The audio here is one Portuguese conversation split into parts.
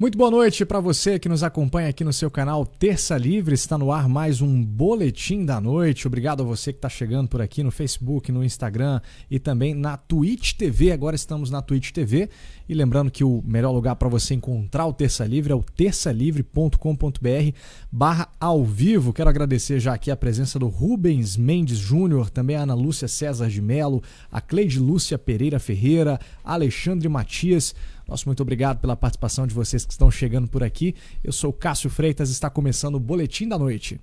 Muito boa noite para você que nos acompanha aqui no seu canal Terça Livre. Está no ar mais um Boletim da Noite. Obrigado a você que está chegando por aqui no Facebook, no Instagram e também na Twitch TV. Agora estamos na Twitch TV. E lembrando que o melhor lugar para você encontrar o Terça Livre é o terçalivre.com.br/ao vivo. Quero agradecer já aqui a presença do Rubens Mendes Júnior, também a Ana Lúcia César de Melo, a Cleide Lúcia Pereira Ferreira, Alexandre Matias. Nosso muito obrigado pela participação de vocês que estão chegando por aqui. Eu sou o Cássio Freitas e está começando o Boletim da Noite.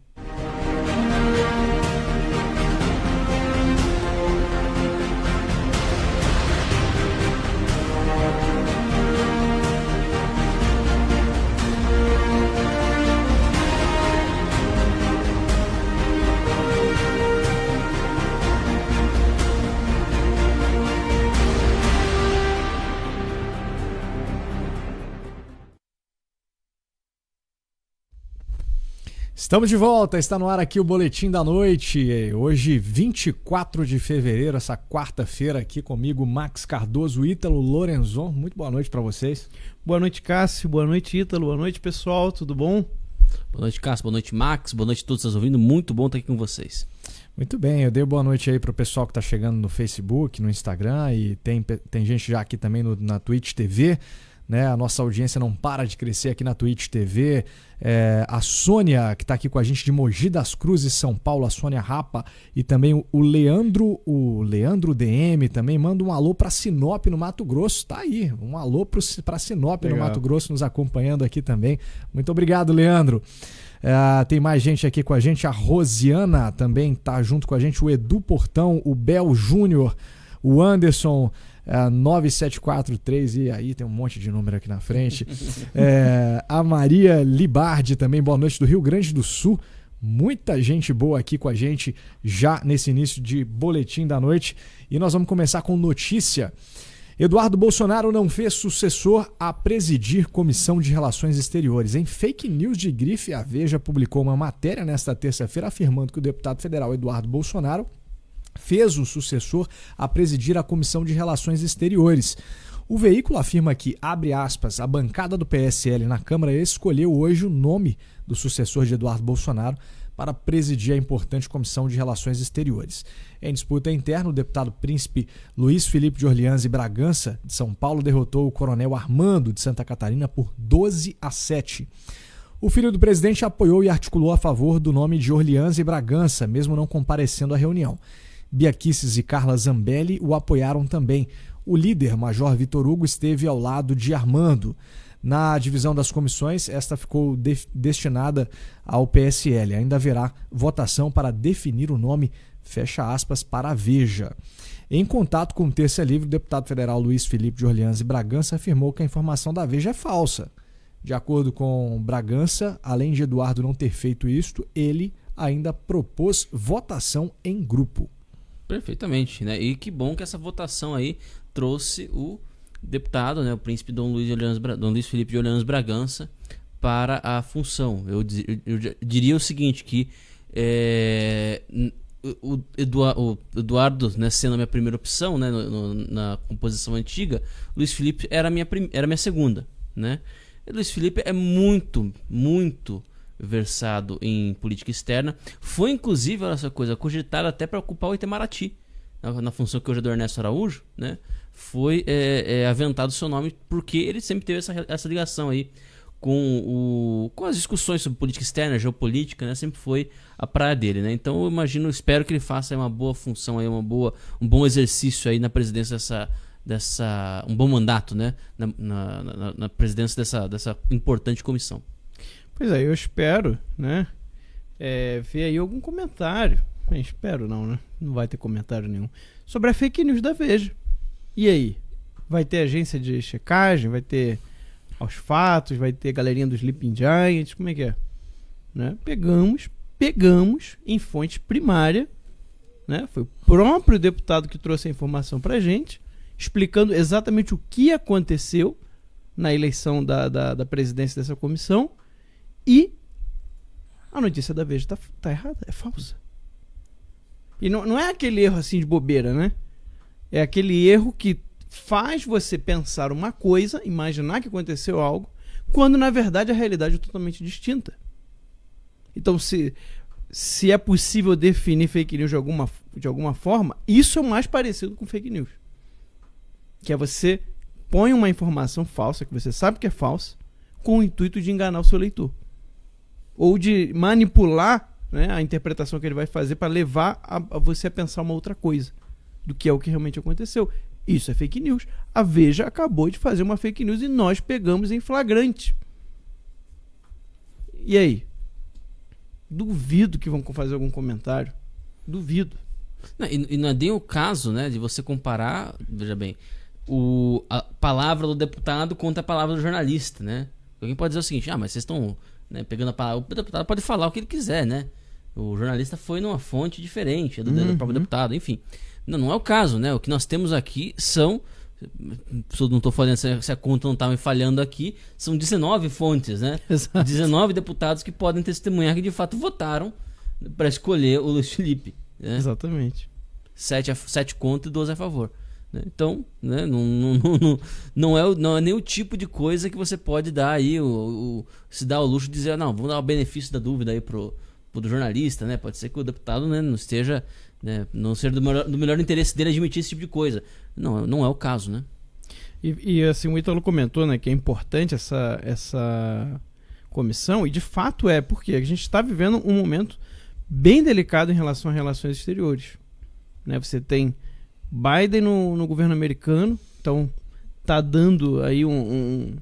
Estamos de volta, está no ar aqui o Boletim da Noite. Hoje, 24 de fevereiro, essa quarta-feira, aqui comigo, Max Cardoso, Ítalo Lorenzon. Muito boa noite para vocês. Boa noite, Cássio. Boa noite, Ítalo. Boa noite, pessoal. Tudo bom? Boa noite, Cássio. Boa noite, Max. Boa noite a todos que estão ouvindo. Muito bom estar aqui com vocês. Muito bem, eu dei boa noite aí pro pessoal que está chegando no Facebook, no Instagram e tem gente já aqui também na Twitch TV. Né? A nossa audiência não para de crescer aqui na Twitch TV. A Sônia, que está aqui com a gente de Mogi das Cruzes, São Paulo, a Sônia Rapa, e também o Leandro DM, também manda um alô para Sinop, no Mato Grosso. Tá aí, um alô para Sinop, legal, no Mato Grosso, nos acompanhando aqui também. Muito obrigado, Leandro. Tem mais gente aqui com a gente, a Rosiana também tá junto com a gente, o Edu Portão, o Bel Júnior, o Anderson 9743, e aí tem um monte de número aqui na frente. A Maria Libardi também, boa noite, do Rio Grande do Sul. Muita gente boa aqui com a gente já nesse início de Boletim da Noite. E nós vamos começar com notícia. Eduardo Bolsonaro não fez sucessor a presidir Comissão de Relações Exteriores. Em fake news de grife, a Veja publicou uma matéria nesta terça-feira afirmando que o deputado federal Eduardo Bolsonaro fez um sucessor a presidir a Comissão de Relações Exteriores. O veículo afirma que, abre aspas, a bancada do PSL na Câmara escolheu hoje o nome do sucessor de Eduardo Bolsonaro para presidir a importante Comissão de Relações Exteriores. Em disputa interna, o deputado príncipe Luiz Felipe de Orleans e Bragança, de São Paulo, derrotou o coronel Armando, de Santa Catarina, por 12-7. O filho do presidente apoiou e articulou a favor do nome de Orleans e Bragança, mesmo não comparecendo à reunião. Bia Kicis e Carla Zambelli o apoiaram também. O líder, Major Vitor Hugo, esteve ao lado de Armando. Na divisão das comissões, esta ficou destinada ao PSL. Ainda haverá votação para definir o nome, fecha aspas, para a Veja. Em contato com o Terça Livre, o deputado federal Luiz Felipe de Orleans e Bragança afirmou que a informação da Veja é falsa. De acordo com Bragança, além de Eduardo não ter feito isto, ele ainda propôs votação em grupo. Perfeitamente, né? E que bom que essa votação aí trouxe o deputado, né, o príncipe Dom Luiz Felipe de Orleans Bragança para a função. Eu diria o seguinte, que o Eduardo, né, sendo a minha primeira opção, né, na composição antiga, Luiz Felipe era a minha segunda, né? E Luiz Felipe é muito, muito versado em política externa. Foi, inclusive, olha essa coisa, cogitado até para ocupar o Itamaraty, na função que hoje é do Ernesto Araújo, né? Foi aventado o seu nome porque ele sempre teve essa ligação aí com as discussões sobre política externa, geopolítica, né? Sempre foi a praia dele, né? Então eu espero que ele faça uma boa função aí, um bom exercício aí na presidência um bom mandato, né? Na presidência dessa importante comissão. Pois é, eu espero, né, ver aí algum comentário. Espero não, né? Não vai ter comentário nenhum. Sobre a fake news da Veja. E aí? Vai ter agência de checagem? Vai ter aos fatos? Vai ter galerinha dos Sleeping Giants? Como é que é? Né? Pegamos em fonte primária, né? Foi o próprio deputado que trouxe a informação pra gente, explicando exatamente o que aconteceu na eleição da presidência dessa comissão. E a notícia da Veja tá errada, é falsa. E não é aquele erro assim de bobeira, né? É aquele erro que faz você pensar uma coisa, imaginar que aconteceu algo, quando na verdade a realidade é totalmente distinta. Então, se é possível definir fake news de alguma forma, isso é o mais parecido com fake news. Que é você põe uma informação falsa, que você sabe que é falsa, com o intuito de enganar o seu leitor. Ou de manipular, né, a interpretação que ele vai fazer para levar a você a pensar uma outra coisa do que é o que realmente aconteceu. Isso é fake news. A Veja acabou de fazer uma fake news e nós pegamos em flagrante. E aí? Duvido que vão fazer algum comentário. Duvido. Não, e não é nem o caso, né, de você comparar, veja bem, a palavra do deputado contra a palavra do jornalista, né? Alguém pode dizer o seguinte: mas vocês estão, né, pegando a palavra. O deputado pode falar o que ele quiser, né? O jornalista foi numa fonte diferente do próprio deputado, enfim. Não é o caso, né? O que nós temos aqui são... Não estou falando se a conta não está me falhando aqui. São 19 fontes, né? Exato. 19 deputados que podem testemunhar que de fato votaram para escolher o Luiz Felipe, né? Exatamente. 7 contra e 12 a favor, né? Então, né, não é nem o tipo de coisa que você pode dar aí, se dá o luxo de dizer, não, vamos dar o benefício da dúvida aí pro jornalista, né? Pode ser que o deputado, né, não esteja, né, não seja do melhor interesse dele admitir esse tipo de coisa. Não é o caso, né? E assim, o Ítalo comentou, né, que é importante essa comissão, e de fato porque a gente está vivendo um momento bem delicado em relação a relações exteriores, né? Você tem Biden no governo americano, então tá dando aí um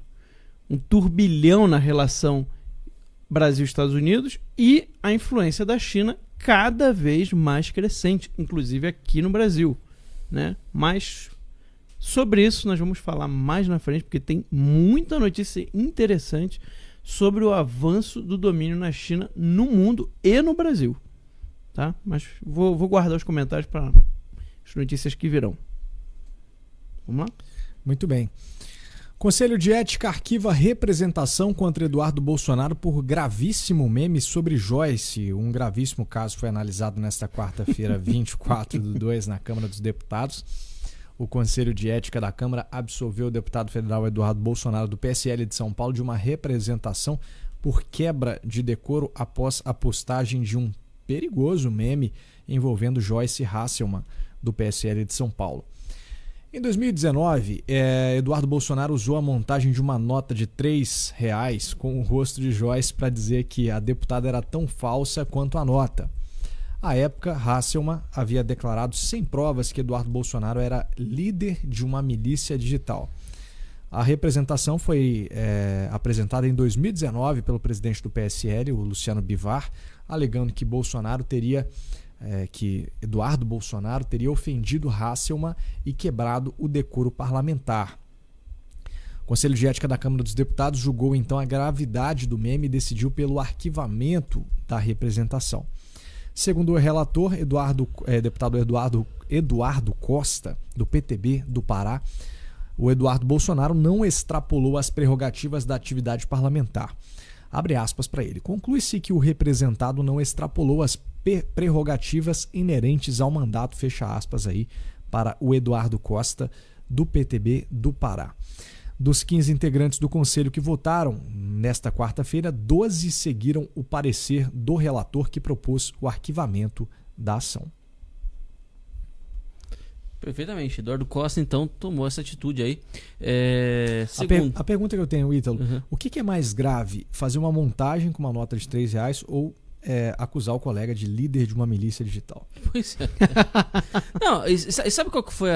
turbilhão na relação Brasil-Estados Unidos, e a influência da China cada vez mais crescente, inclusive aqui no Brasil, né? Mas sobre isso nós vamos falar mais na frente, porque tem muita notícia interessante sobre o avanço do domínio na China no mundo e no Brasil, tá? Mas vou guardar os comentários para as notícias que virão. Vamos lá? Muito bem. Conselho de Ética arquiva representação contra Eduardo Bolsonaro por gravíssimo meme sobre Joyce. Um gravíssimo caso foi analisado nesta quarta-feira, 24/2, na Câmara dos Deputados. O Conselho de Ética da Câmara absolveu o deputado federal Eduardo Bolsonaro, do PSL de São Paulo, de uma representação por quebra de decoro após a postagem de um perigoso meme envolvendo Joyce Hasselmann, do PSL de São Paulo. Em 2019, Eduardo Bolsonaro usou a montagem de uma nota de R$3 com o rosto de Joyce para dizer que a deputada era tão falsa quanto a nota. À época, Hasselmann havia declarado sem provas que Eduardo Bolsonaro era líder de uma milícia digital. A representação foi apresentada em 2019 pelo presidente do PSL, o Luciano Bivar, alegando que Eduardo Bolsonaro teria ofendido Hasselmann e quebrado o decoro parlamentar. O Conselho de Ética da Câmara dos Deputados julgou então a gravidade do meme e decidiu pelo arquivamento da representação. Segundo o relator, deputado Eduardo Costa, do PTB do Pará, o Eduardo Bolsonaro não extrapolou as prerrogativas da atividade parlamentar. Abre aspas para ele. Conclui-se que o representado não extrapolou as prerrogativas inerentes ao mandato, fecha aspas aí, para o Eduardo Costa, do PTB do Pará. Dos 15 integrantes do Conselho que votaram nesta quarta-feira, 12 seguiram o parecer do relator que propôs o arquivamento da ação. Perfeitamente. Eduardo Costa, então, tomou essa atitude aí. A pergunta que eu tenho, Ítalo, o que é mais grave? Fazer uma montagem com uma nota de R$3 ou acusar o colega de líder de uma milícia digital? Pois é. Não, e sabe qual que foi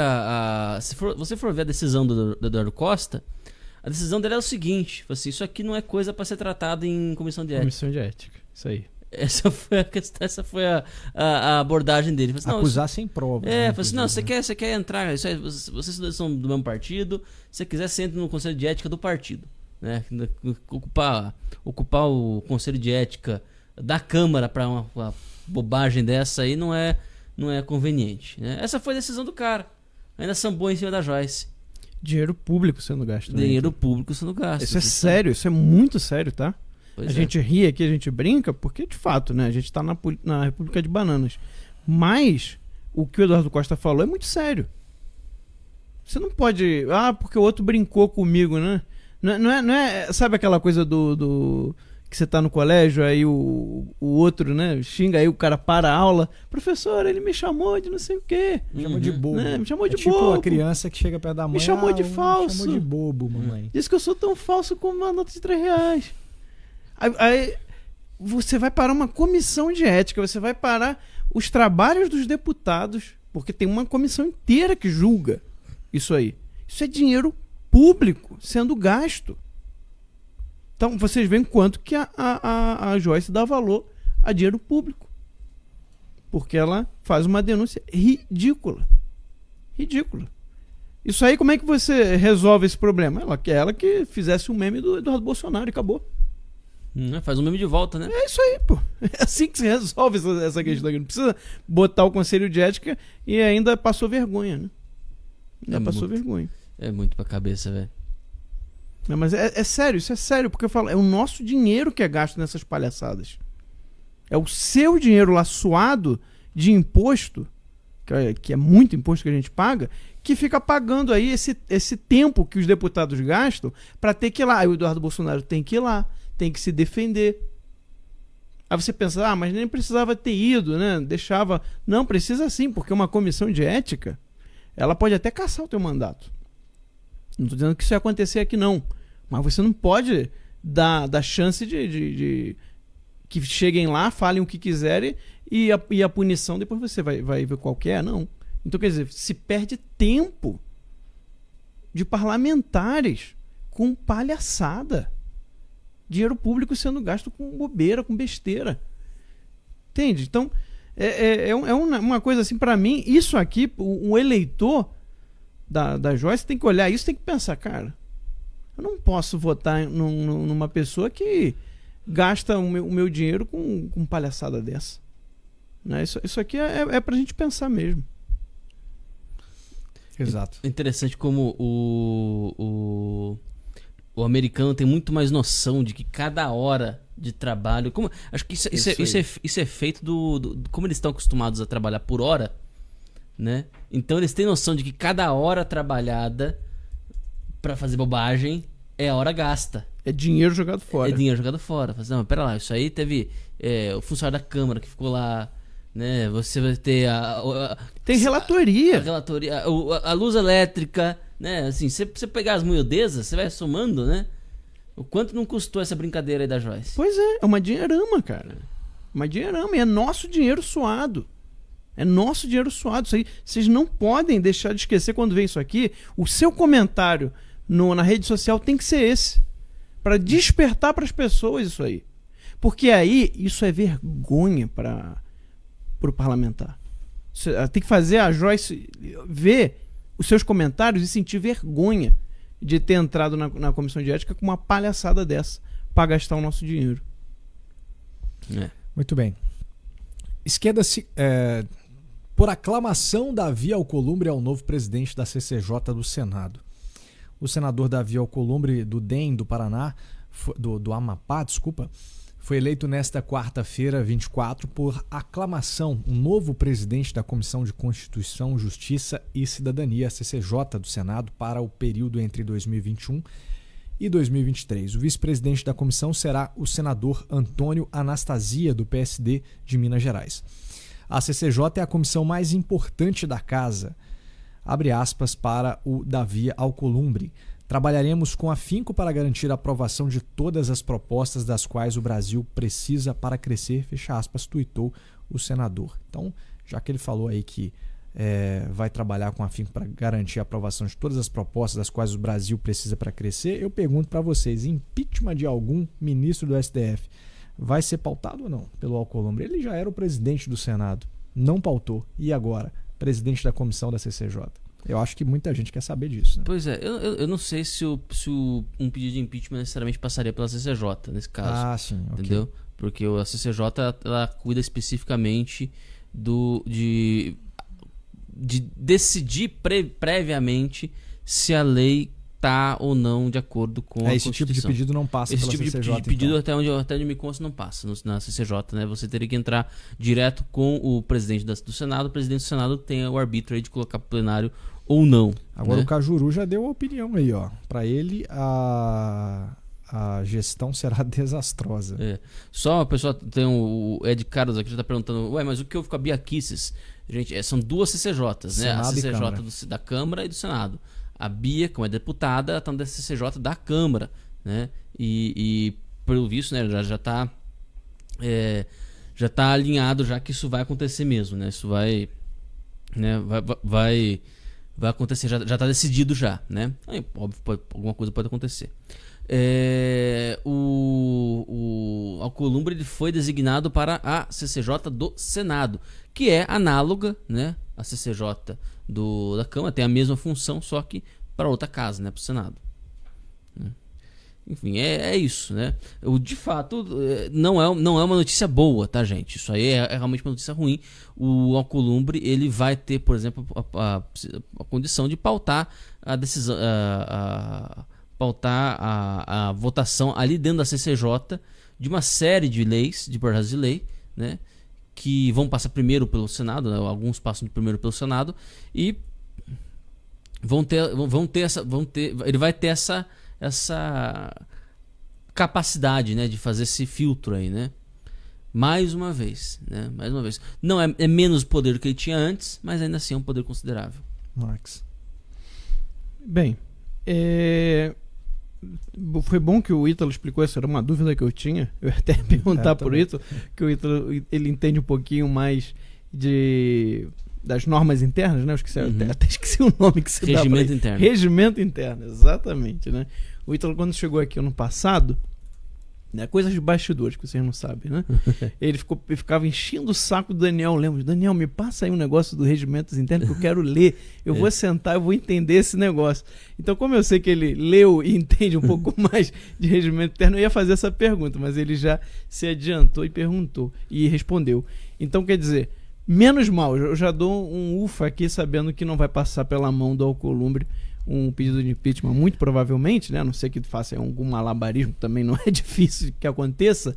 se você for ver a decisão do Eduardo Costa, a decisão dele é o seguinte: assim, isso aqui não é coisa para ser tratado em comissão de ética. Comissão de ética, isso aí. Essa foi a abordagem dele. Assim, acusar sem prova. Assim, não, você quer entrar, vocês são do mesmo partido, se você quiser, você entra no Conselho de Ética do partido, né? Ocupar o Conselho de Ética da Câmara para uma bobagem dessa aí não é conveniente, né? Essa foi a decisão do cara. Ainda sambou em cima da Joyce. Dinheiro público sendo gasto. Dinheiro público sendo gasto. Isso é sério, isso é muito sério, tá? Pois a gente ri aqui, a gente brinca, porque de fato, né? A gente tá na República de Bananas. Mas o que o Eduardo Costa falou é muito sério. Você não pode... porque o outro brincou comigo, né? Não é, sabe aquela coisa do que você tá no colégio, aí o outro, né, xinga, aí o cara para a aula. Professor, ele me chamou de não sei o quê. Me chamou de bobo. Né? Me chamou de tipo bobo. a criança que chega perto da mãe. Me chamou de falso. Me chamou de bobo, mamãe. Diz que eu sou tão falso como uma nota de R$3. Aí você vai parar uma comissão de ética, você vai parar os trabalhos dos deputados, porque tem uma comissão inteira que julga isso aí. Isso é dinheiro público sendo gasto. Então, vocês veem quanto que a Joyce dá valor a dinheiro público. Porque ela faz uma denúncia ridícula. Ridícula. Isso aí, como é que você resolve esse problema? Ela que fizesse um meme do Eduardo Bolsonaro e acabou. Faz um meme de volta, né? É isso aí, pô. É assim que se resolve essa questão aqui. Não precisa botar o conselho de ética e ainda passou vergonha, né? Vergonha. É muito pra cabeça, velho. Não, mas é sério, isso é sério, porque eu falo, é o nosso dinheiro que é gasto nessas palhaçadas. É o seu dinheiro lá suado de imposto, que é muito imposto que a gente paga, que fica pagando aí esse tempo que os deputados gastam para ter que ir lá. Aí o Eduardo Bolsonaro tem que ir lá, tem que se defender. Aí você pensa, mas nem precisava ter ido, né? Deixava. Não, precisa sim, porque uma comissão de ética, ela pode até cassar o teu mandato. Não estou dizendo que isso ia acontecer aqui, não. Mas você não pode dar chance de que cheguem lá, falem o que quiserem e a punição depois você vai ver qual que é, não. Então, quer dizer, se perde tempo de parlamentares com palhaçada. Dinheiro público sendo gasto com bobeira, com besteira. Entende? Então, é uma coisa assim, para mim, isso aqui, o eleitor da Joyce tem que olhar isso, tem que pensar, cara, eu não posso votar numa pessoa que gasta o meu dinheiro com palhaçada dessa. Né? Isso aqui é pra gente pensar mesmo. Exato. É interessante como o americano tem muito mais noção de que cada hora de trabalho... acho que isso é feito como eles estão acostumados a trabalhar por hora, né? Então eles têm noção de que cada hora trabalhada pra fazer bobagem é a hora gasta. É dinheiro jogado fora. É dinheiro jogado fora. Não, pera lá, isso aí teve o funcionário da Câmara que ficou lá, né? Você vai ter tem relatoria. A relatoria, a luz elétrica, né? Assim, você pegar as miudezas, você vai somando, né? O quanto não custou essa brincadeira aí da Joyce? Pois é uma dinheirama, cara. Uma dinheirama. E é nosso dinheiro suado. É nosso dinheiro suado. Isso aí, vocês não podem deixar de esquecer quando vem isso aqui. O seu comentário na rede social tem que ser esse. Para despertar para as pessoas isso aí. Porque aí, isso é vergonha para o parlamentar. Tem que fazer a Joyce ver os seus comentários e sentir vergonha de ter entrado na comissão de ética com uma palhaçada dessa para gastar o nosso dinheiro. Muito bem. Esquerda por aclamação, Davi Alcolumbre é o novo presidente da CCJ do Senado. O senador Davi Alcolumbre, do DEM do Paraná, do Amapá, foi eleito nesta quarta-feira, 24, por aclamação, o novo presidente da Comissão de Constituição, Justiça e Cidadania, CCJ do Senado, para o período entre 2021 e 2023. O vice-presidente da comissão será o senador Antônio Anastasia, do PSD de Minas Gerais. A CCJ é a comissão mais importante da casa, abre aspas para o Davi Alcolumbre. Trabalharemos com afinco para garantir a aprovação de todas as propostas das quais o Brasil precisa para crescer, fecha aspas, tuitou o senador. Então, já que ele falou aí que vai trabalhar com afinco para garantir a aprovação de todas as propostas das quais o Brasil precisa para crescer, eu pergunto para vocês, impeachment de algum ministro do STF vai ser pautado ou não pelo Alcolumbre? Ele já era o presidente do Senado, não pautou. E agora? Presidente da comissão da CCJ. Eu acho que muita gente quer saber disso. Né? Pois é, eu não sei se um pedido de impeachment necessariamente passaria pela CCJ nesse caso. Ah, sim. Entendeu? Okay. Porque a CCJ ela cuida especificamente de decidir previamente se a lei está ou não de acordo com a Constituição. Esse tipo de pedido não passa pela CCJ. Esse tipo de pedido, então. até onde me consta, não passa na CCJ, né? Você teria que entrar direto com o presidente do Senado. O presidente do Senado tem o arbítrio aí de colocar para o plenário ou não. Agora né? o Cajuru já deu a opinião aí, ó. Para ele, a gestão será desastrosa. Só o pessoal tem o Ed Carlos aqui já tá perguntando, mas o que houve com a Bia Kicis? Gente, são duas CCJs, né? A Senado e CCJ Câmara. da Câmara e do Senado. A Bia, como é deputada, ela tá na CCJ da Câmara, né? E pelo visto, né, já tá alinhado já que isso vai acontecer mesmo, né? Isso vai acontecer, já tá decidido já, né? Aí, óbvio, alguma coisa pode acontecer. O Alcolumbre ele foi designado para a CCJ do Senado, que é análoga, né? A CCJ da Câmara tem a mesma função, só que para outra casa, né? Para o Senado. Enfim, é isso, né? De fato, não é uma notícia boa, tá, gente? Isso aí é realmente uma notícia ruim. O Alcolumbre, ele vai ter, por exemplo, a condição de pautar a decisão, pautar a votação ali dentro da CCJ de uma série de leis, de projetos de lei, né? Que vão passar primeiro pelo Senado, né? Alguns passam primeiro pelo Senado e ele vai ter essa capacidade, né, de fazer esse filtro aí, né? Mais uma vez. Não é menos poder do que ele tinha antes, mas ainda assim é um poder considerável. Marx. Bem, foi bom que o Ítalo explicou, essa era uma dúvida que eu tinha. Eu ia até perguntar pro Ítalo, que o Ítalo ele entende um pouquinho mais das normas internas, né? Até esqueci o nome que você dá pra Regimento interno. Regimento interno, exatamente, né? O Ítalo, quando chegou aqui ano passado, né, coisas de bastidores que vocês não sabem, né? Ele ficava enchendo o saco do Daniel Lemos. Daniel, me passa aí um negócio do regimento interno que eu quero ler. Eu vou sentar, eu vou entender esse negócio. Então, como eu sei que ele leu e entende um pouco mais de regimento interno, eu ia fazer essa pergunta, mas ele já se adiantou e perguntou e respondeu. Então, quer dizer, menos mal, eu já dou um ufa aqui sabendo que não vai passar pela mão do Alcolumbre um pedido de impeachment, muito provavelmente, né? A não ser que faça algum malabarismo, também não é difícil que aconteça,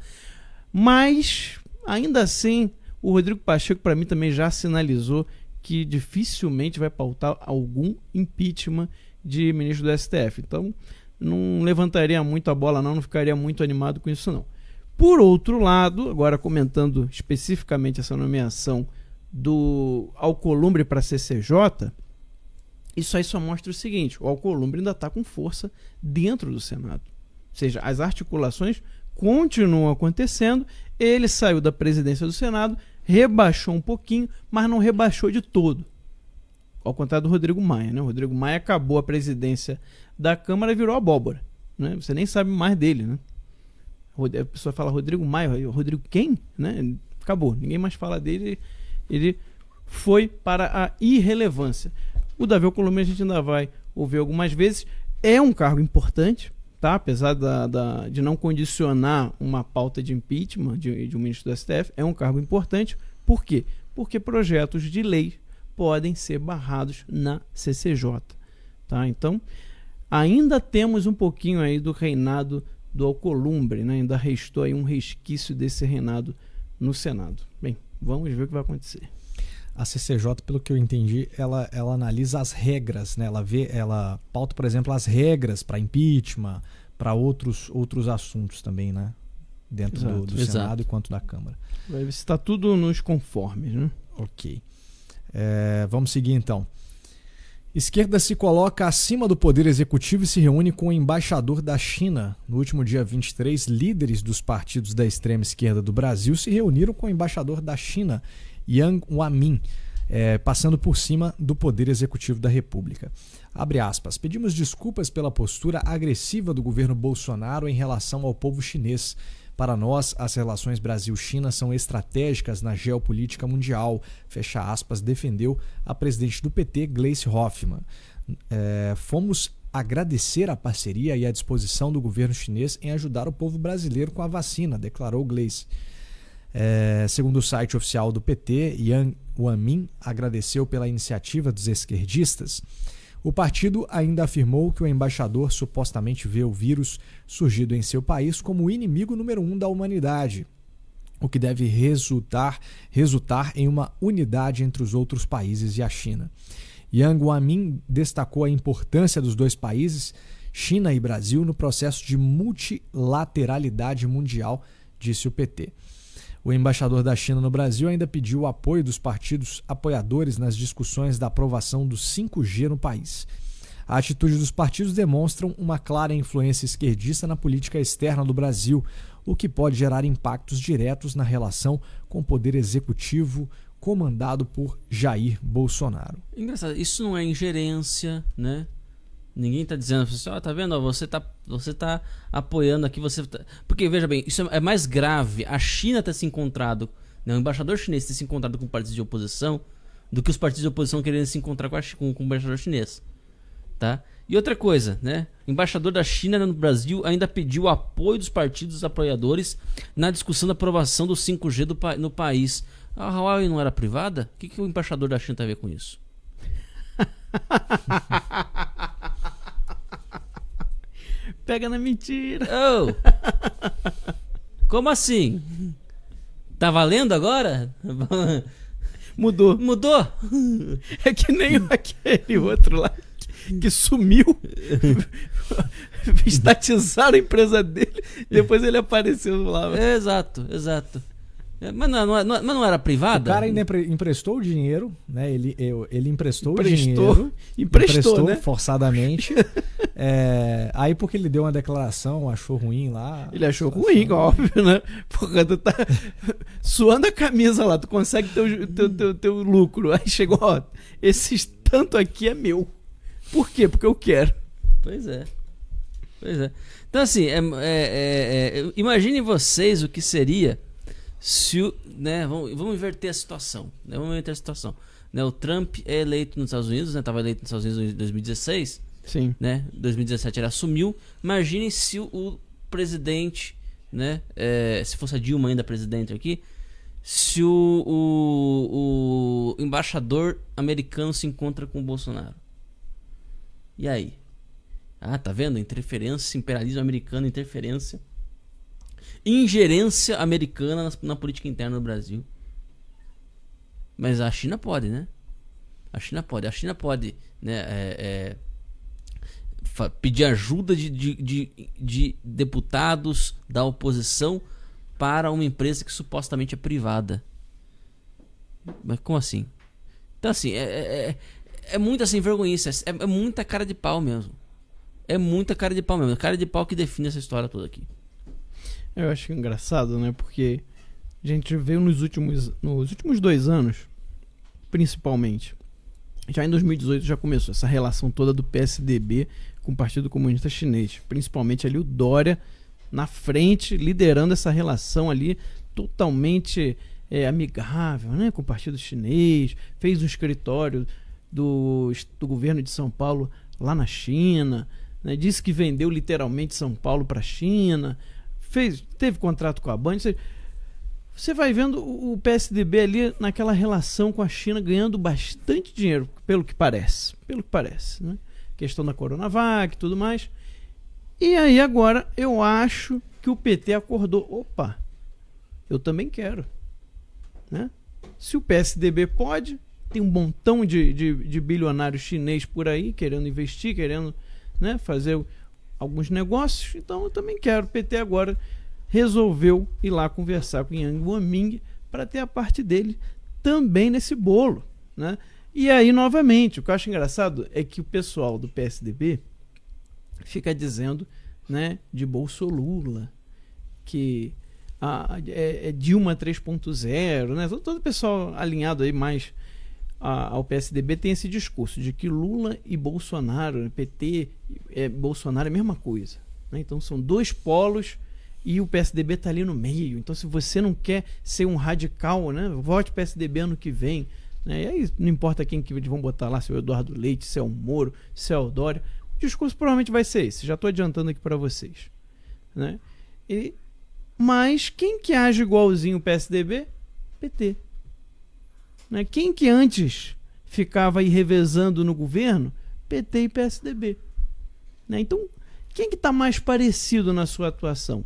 mas ainda assim o Rodrigo Pacheco para mim também já sinalizou que dificilmente vai pautar algum impeachment de ministro do STF, então não levantaria muito a bola não ficaria muito animado com isso não. Por outro lado, agora comentando especificamente essa nomeação do Alcolumbre para a CCJ, isso aí só mostra o seguinte: o Alcolumbre ainda está com força dentro do Senado. Ou seja, as articulações continuam acontecendo. Ele saiu da presidência do Senado, rebaixou um pouquinho, mas não rebaixou de todo. Ao contrário do Rodrigo Maia, né? O Rodrigo Maia acabou a presidência da Câmara e virou abóbora, né? Você nem sabe mais dele, né? A pessoa fala Rodrigo Maia, Rodrigo quem? Né? Acabou, ninguém mais fala dele. Ele foi para a irrelevância. O Davi Alcolumbre a gente ainda vai ouvir algumas vezes. É um cargo importante, tá? Apesar de não condicionar uma pauta de impeachment de um ministro do STF, é um cargo importante. Por quê? Porque projetos de lei podem ser barrados na CCJ. Tá? Então, ainda temos um pouquinho aí do reinado do Alcolumbre, né? Ainda restou aí um resquício desse reinado no Senado. Bem, vamos ver o que vai acontecer. A CCJ, pelo que eu entendi, ela analisa as regras, né? Ela pauta, por exemplo, as regras para impeachment, para outros assuntos também, né? Dentro do Senado e quanto da Câmara. Vai ver se está tudo nos conformes, né? Ok. Vamos seguir então. Esquerda se coloca acima do poder executivo e se reúne com o embaixador da China. No último dia 23, líderes dos partidos da extrema esquerda do Brasil se reuniram com o embaixador da China, Yang Wamin, passando por cima do Poder Executivo da República. Abre aspas. Pedimos desculpas pela postura agressiva do governo Bolsonaro em relação ao povo chinês. Para nós, as relações Brasil-China são estratégicas na geopolítica mundial. Fecha aspas, defendeu a presidente do PT, Gleisi Hoffmann. Fomos agradecer a parceria e a disposição do governo chinês em ajudar o povo brasileiro com a vacina, declarou Gleisi. Segundo o site oficial do PT, Yang Wamin agradeceu pela iniciativa dos esquerdistas. O partido ainda afirmou que o embaixador supostamente vê o vírus surgido em seu país como o inimigo número 1 da humanidade, o que deve resultar em uma unidade entre os outros países e a China. Yang Guamin destacou a importância dos dois países, China e Brasil, no processo de multilateralidade mundial, disse o PT. O embaixador da China no Brasil ainda pediu o apoio dos partidos apoiadores nas discussões da aprovação do 5G no país. A atitude dos partidos demonstra uma clara influência esquerdista na política externa do Brasil, o que pode gerar impactos diretos na relação com o poder executivo comandado por Jair Bolsonaro. Engraçado, isso não é ingerência, né? Ninguém está dizendo assim, tá vendo? Você tá apoiando aqui, porque veja bem, isso é mais grave a China ter se encontrado, né, o embaixador chinês ter se encontrado com partidos de oposição, do que os partidos de oposição querendo se encontrar com o embaixador chinês, tá? E outra coisa, né? O embaixador da China no Brasil ainda pediu o apoio dos partidos apoiadores na discussão da aprovação do 5G no país. A Huawei não era privada? O que o embaixador da China tem a ver com isso? Pega na mentira. Oh. Como assim? Tá valendo agora? Mudou. É que nem aquele outro lá que sumiu. Estatizaram a empresa dele. Depois ele apareceu lá. Exato. Mas não era privada? O cara ainda emprestou o dinheiro, né? Ele emprestou o dinheiro. Né? Emprestou, forçadamente. Aí porque ele deu uma declaração, achou ruim lá. Ele achou ruim, óbvio, né? Porque tu tá suando a camisa lá, tu consegue teu lucro. Aí chegou, ó, esses tanto aqui é meu. Por quê? Porque eu quero. Pois é. Então assim, imaginem vocês o que seria se né, vamos inverter a situação. Né, né, o Trump é eleito nos Estados Unidos, né? Estava eleito nos Estados Unidos em 2016. Sim. Né, em 2017 ele assumiu. Imaginem se o presidente, né, se fosse a Dilma ainda presidente aqui, se o embaixador americano se encontra com o Bolsonaro. E aí? Tá vendo? Interferência, imperialismo americano, interferência. Ingerência americana na política interna do Brasil. Mas a China pode, né? A China pode, né, pedir ajuda de deputados da oposição para uma empresa que supostamente é privada. Mas como assim? Então assim, é muita sem vergonhice, é muita cara de pau mesmo. Cara de pau que define essa história toda aqui. Eu acho engraçado, né? Porque a gente veio nos últimos 2 anos, principalmente. Já em 2018 já começou essa relação toda do PSDB com o Partido Comunista Chinês. Principalmente ali o Dória na frente, liderando essa relação ali totalmente amigável, né? Com o Partido Chinês. Fez um escritório do governo de São Paulo lá na China. Né? Disse que vendeu literalmente São Paulo para a China. Teve contrato com a Band. Você vai vendo o PSDB ali naquela relação com a China ganhando bastante dinheiro, pelo que parece, né? Questão da Coronavac e tudo mais. E aí agora eu acho que o PT acordou. Opa, eu também quero, né? Se o PSDB pode, tem um montão de bilionário chinês por aí querendo investir, querendo, né, fazer alguns negócios, então eu também quero. O PT agora resolveu ir lá conversar com Yang Guamin para ter a parte dele também nesse bolo, né? E aí, novamente, o que eu acho engraçado é que o pessoal do PSDB fica dizendo, né, de Bolsolula, que é Dilma 3.0, né? Todo o pessoal alinhado aí mais ao PSDB tem esse discurso de que Lula e Bolsonaro, PT Bolsonaro é a mesma coisa, né? Então são dois polos e o PSDB está ali no meio. Então se você não quer ser um radical, né, vote PSDB ano que vem, né? E aí não importa quem que vão botar lá, se é o Eduardo Leite, se é o Moro, se é o Dória, o discurso provavelmente vai ser esse. Já estou adiantando aqui para vocês, né? Mas quem que age igualzinho o PSDB? PT. Né? Quem que antes ficava aí revezando no governo? PT e PSDB. Né? Então, quem que está mais parecido na sua atuação?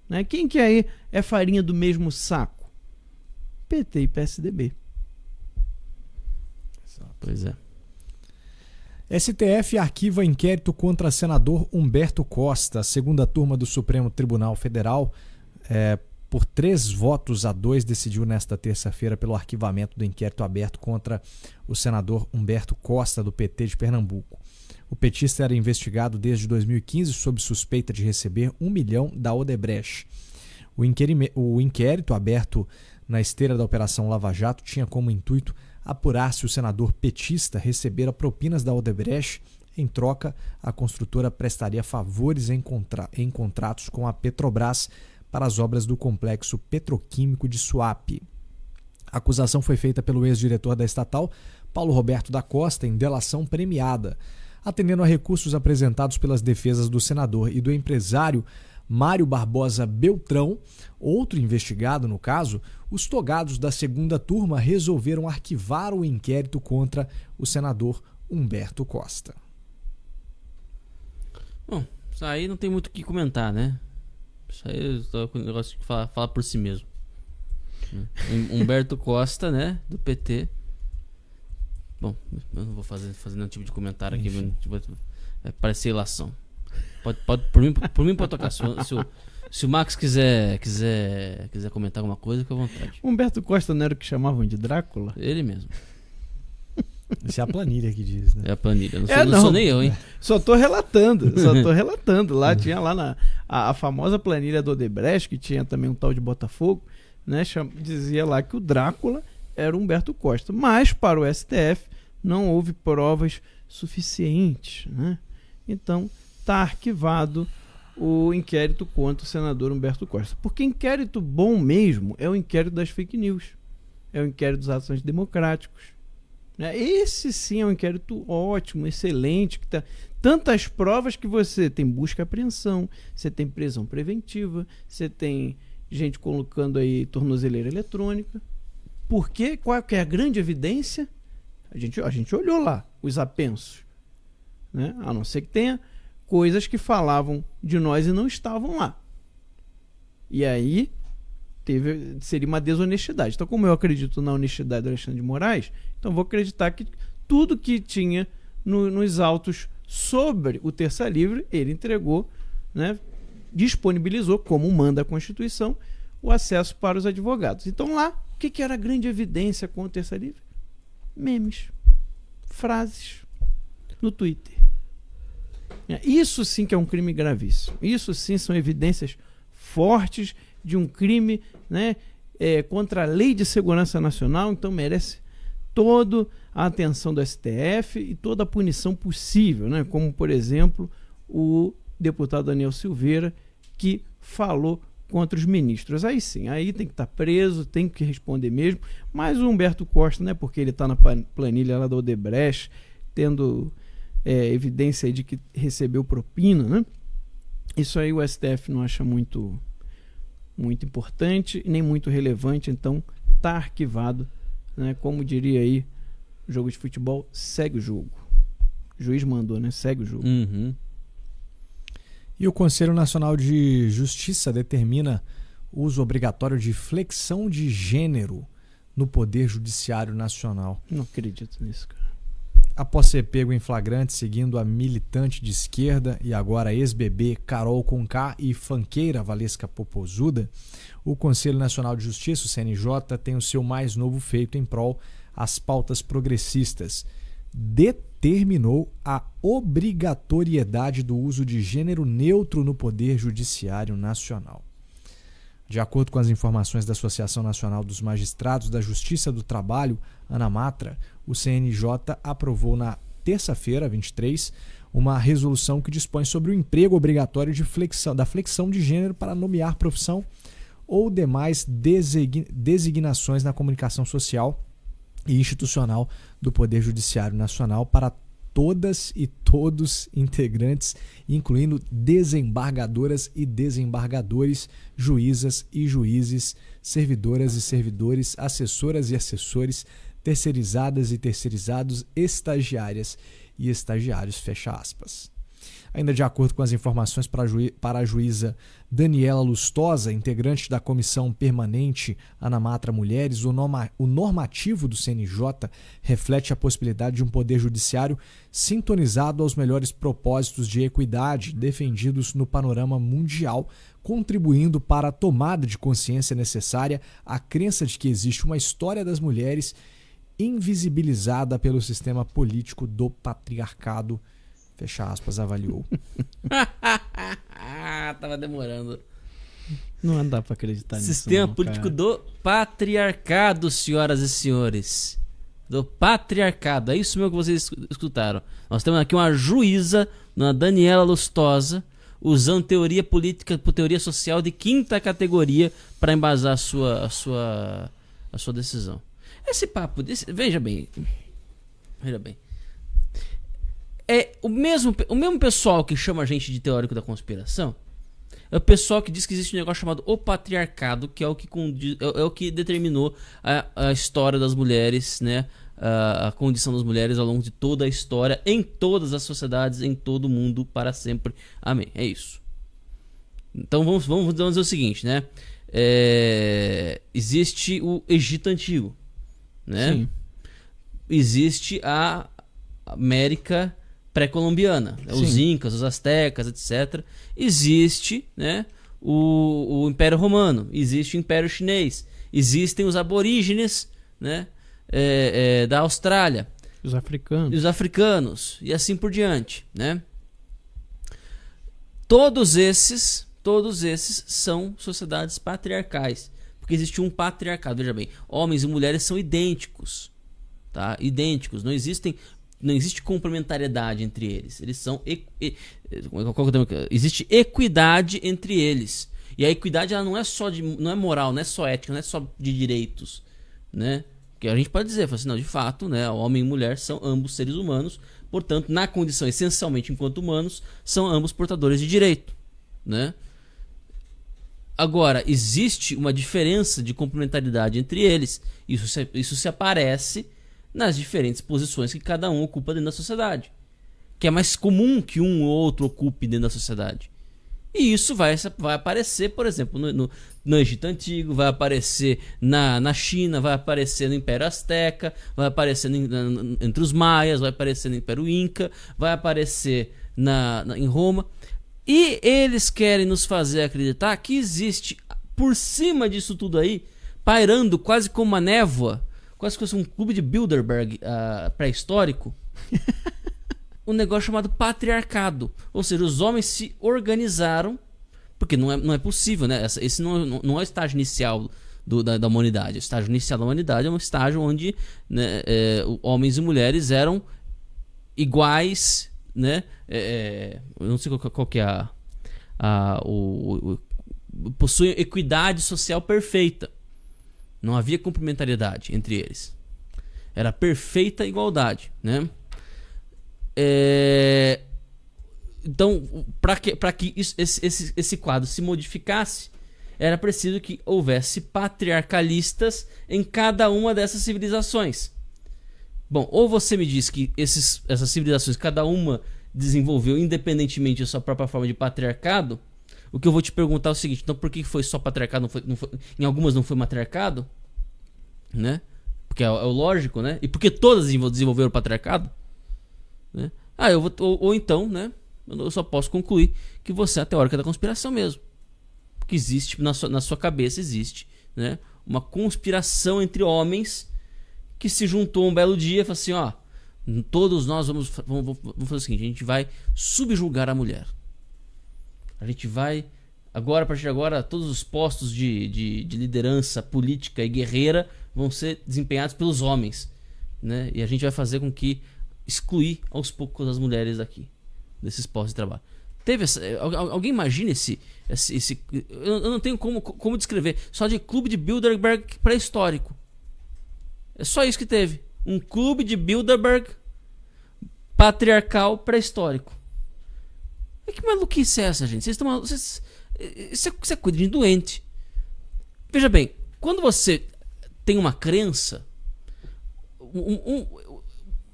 Né? Quem que aí é farinha do mesmo saco? PT e PSDB. Pois é. STF arquiva inquérito contra senador Humberto Costa. A segunda turma do Supremo Tribunal Federal, por 3-2, decidiu nesta terça-feira pelo arquivamento do inquérito aberto contra o senador Humberto Costa, do PT de Pernambuco. O petista era investigado desde 2015 sob suspeita de receber 1 milhão da Odebrecht. O inquérito aberto na esteira da Operação Lava Jato tinha como intuito apurar se o senador petista recebera propinas da Odebrecht. Em troca, a construtora prestaria favores em contratos com a Petrobras para as obras do complexo petroquímico de Suape. A acusação foi feita pelo ex-diretor da estatal, Paulo Roberto da Costa, em delação premiada. Atendendo a recursos apresentados pelas defesas do senador e do empresário Mário Barbosa Beltrão, outro investigado no caso, os togados da segunda turma resolveram arquivar o inquérito contra o senador Humberto Costa. Bom, isso aí não tem muito o que comentar, né? Isso aí é um negócio de falar por si mesmo. Humberto Costa, né? Do PT. Bom, eu não vou fazer nenhum tipo de comentário aqui. Parece ilação. Pode, por mim pode tocar. Se o Max quiser comentar alguma coisa, fica à vontade. Humberto Costa não era o que chamavam de Drácula? Ele mesmo. Isso é a planilha que diz, né? É a planilha. Não sou nem eu, hein? Só tô relatando. Lá tinha lá a famosa planilha do Odebrecht, que tinha também um tal de Botafogo, né? Dizia lá que o Drácula era o Humberto Costa. Mas para o STF não houve provas suficientes, né? Então está arquivado o inquérito contra o senador Humberto Costa. Porque inquérito bom mesmo é o inquérito das fake news. É o inquérito dos atos democráticos. Esse sim é um inquérito ótimo, excelente, que tá tantas provas que você tem busca e apreensão, você tem prisão preventiva, você tem gente colocando aí tornozeleira eletrônica. Porque qual que é a grande evidência? A gente olhou lá os apensos, né? A não ser que tenha coisas que falavam de nós e não estavam lá. E aí seria uma desonestidade. Então, como eu acredito na honestidade do Alexandre de Moraes, então vou acreditar que tudo que tinha nos autos sobre o Terça Livre, ele entregou, né, disponibilizou, como manda a Constituição, o acesso para os advogados. Então lá, o que era a grande evidência com o Terça Livre? Memes, frases no Twitter. Isso sim que é um crime gravíssimo. Isso sim são evidências fortes de um crime, né, contra a Lei de Segurança Nacional. Então merece toda a atenção do STF e toda a punição possível, né? Como, por exemplo, o deputado Daniel Silveira, que falou contra os ministros. Aí sim, aí tem que estar preso, tem que responder mesmo. Mas o Humberto Costa, né, porque ele está na planilha lá do Odebrecht, tendo evidência aí de que recebeu propina, né? Isso aí o STF não acha muito importante nem muito relevante, então está arquivado, né? Como diria aí o jogo de futebol, segue o jogo. O juiz mandou, né? Segue o jogo. Uhum. E o Conselho Nacional de Justiça determina o uso obrigatório de flexão de gênero no Poder Judiciário Nacional. Não acredito nisso, cara. Após ser pego em flagrante seguindo a militante de esquerda e agora ex-BB Carol Conká e funkeira Valesca Popozuda, o Conselho Nacional de Justiça, o CNJ, tem o seu mais novo feito em prol às pautas progressistas. Determinou a obrigatoriedade do uso de gênero neutro no Poder Judiciário Nacional. De acordo com as informações da Associação Nacional dos Magistrados da Justiça do Trabalho, ANAMATRA, o CNJ aprovou na terça-feira, 23, uma resolução que dispõe sobre o emprego obrigatório da flexão de gênero para nomear profissão ou demais designações na comunicação social e institucional do Poder Judiciário Nacional para todas e todos integrantes, incluindo desembargadoras e desembargadores, juízas e juízes, servidoras e servidores, assessoras e assessores, terceirizadas e terceirizados, estagiárias e estagiários, fecha aspas. Ainda de acordo com as informações para a juíza Daniela Lustosa, integrante da Comissão Permanente Anamatra Mulheres, o normativo do CNJ reflete a possibilidade de um poder judiciário sintonizado aos melhores propósitos de equidade defendidos no panorama mundial, contribuindo para a tomada de consciência necessária à crença de que existe uma história das mulheres invisibilizada pelo sistema político do patriarcado. Fecha aspas, avaliou. Tava demorando. Não dá pra acreditar nisso. Sistema não, político cara. do patriarcado, senhoras e senhores. Do patriarcado. É isso mesmo que vocês escutaram. Nós temos aqui uma juíza, uma Daniela Lustosa, usando teoria política, teoria social de quinta categoria para embasar a sua decisão. Esse papo, veja bem. É o mesmo pessoal que chama a gente de teórico da conspiração, é o pessoal que diz que existe um negócio chamado o patriarcado, que é o que determinou a história das mulheres, né? A condição das mulheres ao longo de toda a história, em todas as sociedades, em todo o mundo, para sempre. Amém. É isso. Então vamos dizer o seguinte, né? Existe o Egito Antigo, né? Sim. Existe a América pré-colombiana, né? Os incas, os astecas, etc. Existe, né, o Império Romano, existe o Império Chinês, existem os aborígenes, né, da Austrália, Os africanos. os africanos e assim por diante, né? Todos esses são sociedades patriarcais, porque existe um patriarcado. Veja bem, homens e mulheres são idênticos, tá? Idênticos, não existe complementariedade entre eles. Eles são existe equidade entre eles. E a equidade ela não é moral, não é só ética, não é só de direitos, né? Que a gente pode dizer, assim, não, de fato, né, homem e mulher são ambos seres humanos, portanto, na condição essencialmente enquanto humanos, são ambos portadores de direito, né? Agora, existe uma diferença de complementaridade entre eles. Isso se aparece nas diferentes posições que cada um ocupa dentro da sociedade, que é mais comum que um ou outro ocupe dentro da sociedade. E isso vai aparecer, por exemplo, no Egito Antigo, vai aparecer na China, vai aparecer no Império Azteca, vai aparecer entre os Maias, vai aparecer no Império Inca, vai aparecer em Roma. E eles querem nos fazer acreditar que existe, por cima disso tudo aí, pairando quase como uma névoa, quase que fosse um clube de Bilderberg pré-histórico, um negócio chamado patriarcado. Ou seja, os homens se organizaram, porque não é possível, né? Esse não é o estágio inicial da humanidade. O estágio inicial da humanidade é um estágio onde, né, homens e mulheres eram iguais, né? Eu não sei qual que é possuem equidade social perfeita. Não havia complementariedade entre eles. Era perfeita igualdade, né? Então, para que esse quadro se modificasse, era preciso que houvesse patriarcalistas em cada uma dessas civilizações. Bom, ou você me diz que essas civilizações, cada uma desenvolveu independentemente a sua própria forma de patriarcado. O que eu vou te perguntar é o seguinte: então por que foi só patriarcado, em algumas não foi matriarcado, né? Porque é o lógico, né? E por que todas desenvolveram o patriarcado, né? Ou então, né, eu só posso concluir que você é a teórica da conspiração mesmo, que existe na sua cabeça, existe, né, uma conspiração entre homens que se juntou um belo dia e falou assim: ó, todos nós vamos fazer o seguinte, a gente vai subjugar a mulher. A gente vai, a partir de agora, todos os postos de liderança política e guerreira vão ser desempenhados pelos homens, né? E a gente vai fazer com que excluir aos poucos as mulheres daqui, desses postos de trabalho. Alguém imagina esse eu não tenho como descrever, só de clube de Bilderberg pré-histórico. É só isso que teve. Um clube de Bilderberg patriarcal pré-histórico. Que maluquice é essa, gente? Isso é coisa de doente. Veja bem, quando você tem uma crença, um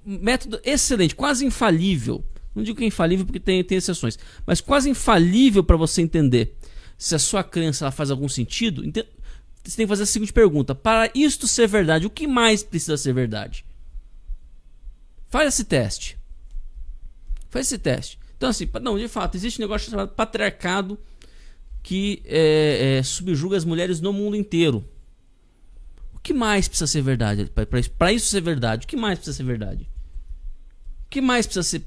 método excelente, quase infalível Não digo que é infalível porque tem exceções, mas quase infalível para você entender se a sua crença ela faz algum sentido. Você tem que fazer a seguinte pergunta: para isto ser verdade, o que mais precisa ser verdade? Faz esse teste. Então assim, não, de fato, existe um negócio chamado patriarcado que subjuga as mulheres no mundo inteiro. O que mais precisa ser verdade? Para isso ser verdade, o que mais precisa ser verdade? O que mais precisa ser...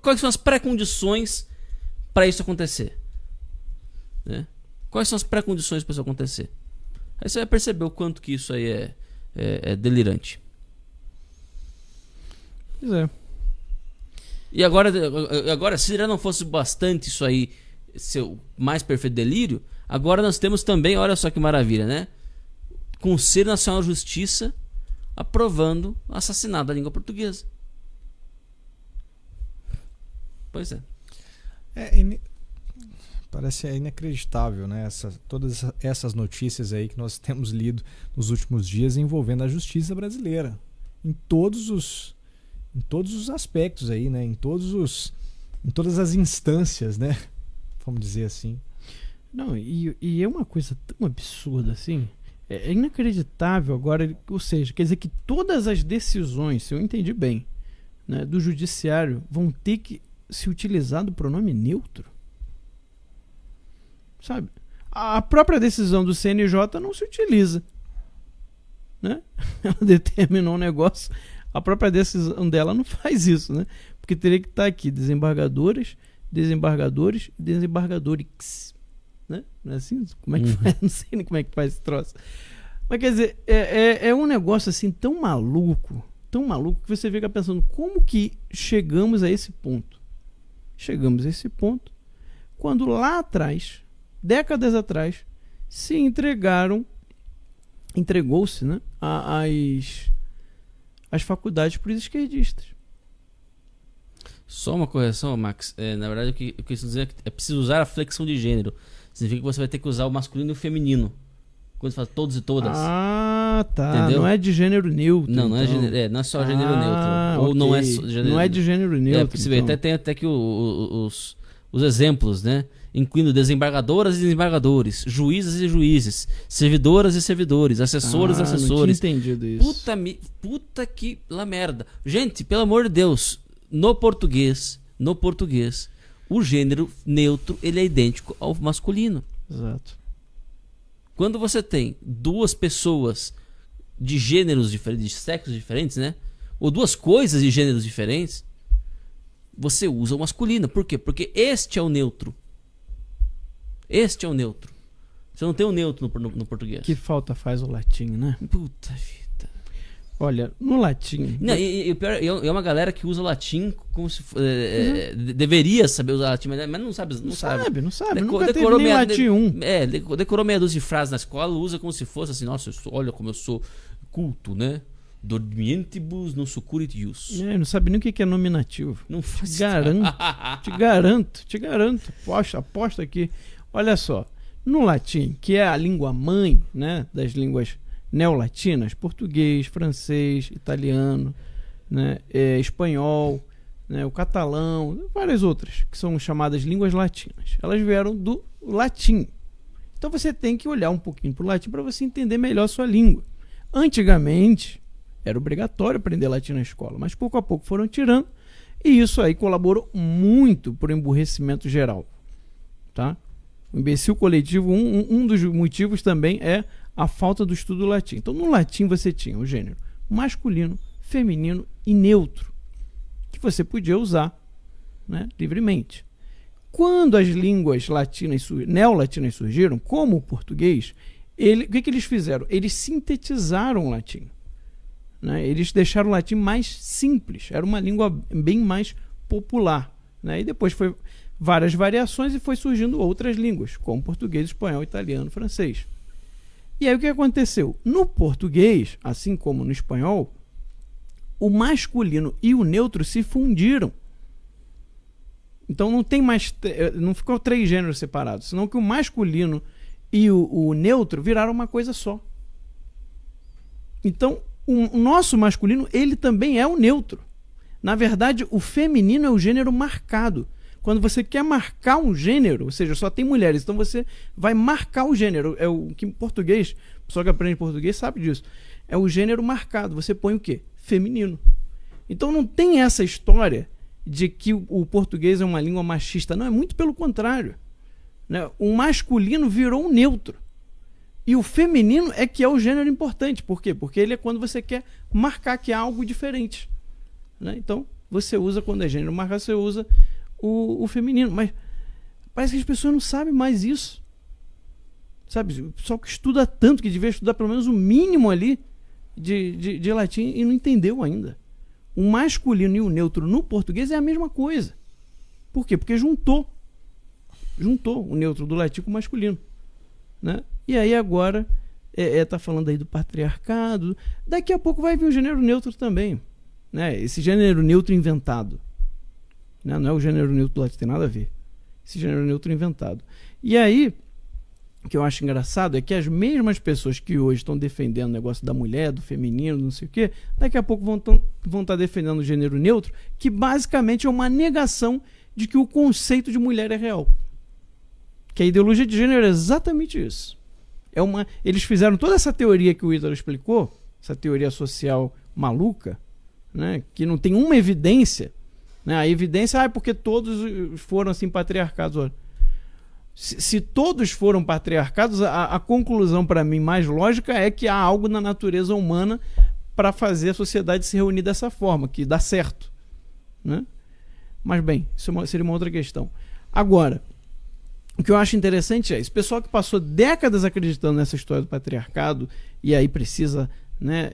Quais são as pré-condições para isso acontecer? Né? Quais são as pré-condições para isso acontecer? Aí você vai perceber o quanto que isso aí é delirante. Pois é. E agora, se já não fosse bastante isso aí, seu mais perfeito delírio, agora nós temos também, olha só que maravilha, né? Conselho Nacional de Justiça aprovando o assassinato da língua portuguesa. Pois é. Parece inacreditável, né? Todas essas notícias aí que nós temos lido nos últimos dias envolvendo a justiça brasileira. Em todos os aspectos aí, né? Em todas as instâncias, né? Vamos dizer assim. Não, e é uma coisa tão absurda assim. É inacreditável agora, ou seja, quer dizer que todas as decisões, se eu entendi bem, né, do judiciário vão ter que se utilizar do pronome neutro. Sabe? A própria decisão do CNJ não se utiliza, né? Ela determinou um negócio, a própria decisão dela não faz isso, né? Porque teria que estar aqui desembargadoras, desembargadores, desembargadores, né? Não é assim? Como é que faz? Não sei nem como é que faz esse troço. Mas quer dizer, é um negócio assim tão maluco que você fica pensando, como que chegamos a esse ponto? Chegamos a esse ponto quando lá atrás, décadas atrás, entregou-se, né, as faculdades para os esquerdistas. Só uma correção, Max. Na verdade, o que eu quis dizer é que é preciso usar a flexão de gênero. Significa que você vai ter que usar o masculino e o feminino. Quando você fala todos e todas. Ah, tá. Entendeu? Não é de gênero neutro. Não, então. não é só gênero neutro. Ou ok. não é gênero. Não é de gênero neutro. Porque você vê, tem até que os exemplos, né? Incluindo desembargadoras e desembargadores, juízes e juízes, servidoras e servidores, assessoras e assessores. Não tinha entendido isso. Puta que lá merda. Gente, pelo amor de Deus, no português, o gênero neutro ele é idêntico ao masculino. Exato. Quando você tem duas pessoas de gêneros diferentes, de sexos diferentes, né? Ou duas coisas de gêneros diferentes, você usa o masculino. Por quê? Porque este é o neutro. Este é o neutro. Você não tem o neutro no português. Que falta faz o latim, né? Puta vida. Olha, no latim... Não, e o pior, é uma galera que usa o latim como se deveria saber usar latim, mas não sabe. Não sabe. Nunca teve nem latim 1. Decorou meia dúzia de frases na escola, usa como se fosse assim, nossa, olha como eu sou culto, né? Dormientibus non succurit ius. Não sabe nem o que é nominativo. Não faz Te garanto. Aposto aqui. Olha só, no latim, que é a língua mãe, né, das línguas neolatinas, português, francês, italiano, né, espanhol, né, o catalão, várias outras que são chamadas línguas latinas. Elas vieram do latim. Então você tem que olhar um pouquinho para o latim para você entender melhor a sua língua. Antigamente era obrigatório aprender latim na escola, mas pouco a pouco foram tirando e isso aí colaborou muito para o emburrecimento geral, tá? O imbecil coletivo, um dos motivos também é a falta do estudo do latim. Então, no latim você tinha o gênero masculino, feminino e neutro, que você podia usar, né, livremente. Quando as línguas neolatinas surgiram, como o português, o que eles fizeram? Eles sintetizaram o latim. Né? Eles deixaram o latim mais simples. Era uma língua bem mais popular. Né? E depois foi várias variações e foi surgindo outras línguas, como português, espanhol, italiano, francês. E aí o que aconteceu? No português, assim como no espanhol, o masculino e o neutro se fundiram. Então não tem mais, não ficou 3 gêneros separados, senão que o masculino e o neutro viraram uma coisa só. Então o nosso masculino, ele também é o neutro. Na verdade, o feminino é o gênero marcado. Quando você quer marcar um gênero, ou seja, só tem mulheres, então você vai marcar o gênero. É o que em português, o pessoal que aprende português sabe disso. É o gênero marcado. Você põe o quê? Feminino. Então não tem essa história de que o português é uma língua machista. Não, é muito pelo contrário. Né? O masculino virou um neutro. E o feminino é que é o gênero importante. Por quê? Porque ele é quando você quer marcar que há algo diferente. Né? Então, você usa, quando é gênero marcado, você usa o feminino. Mas parece que as pessoas não sabem mais isso. Sabe? O pessoal que estuda tanto, que devia estudar pelo menos o mínimo ali de latim e não entendeu ainda. O masculino e o neutro no português é a mesma coisa. Por quê? Porque juntou o neutro do latim com o masculino. Né? E aí agora tá falando aí do patriarcado. Daqui a pouco vai vir o gênero neutro também. Né? Esse gênero neutro inventado. Né? Não é o gênero neutro do latim, tem nada a ver. Esse gênero neutro inventado. E aí, o que eu acho engraçado é que as mesmas pessoas que hoje estão defendendo o negócio da mulher, do feminino, não sei o quê, daqui a pouco vão estar defendendo o gênero neutro, que basicamente é uma negação de que o conceito de mulher é real. Que a ideologia de gênero é exatamente isso. Eles fizeram toda essa teoria que o Ítalo explicou, essa teoria social maluca, né, que não tem uma evidência. Né, a evidência é porque todos foram assim patriarcados. Olha, se todos foram patriarcados, a conclusão para mim mais lógica é que há algo na natureza humana para fazer a sociedade se reunir dessa forma, que dá certo. Né? Mas bem, isso seria uma outra questão. Agora, o que eu acho interessante é esse pessoal que passou décadas acreditando nessa história do patriarcado e aí precisa, né,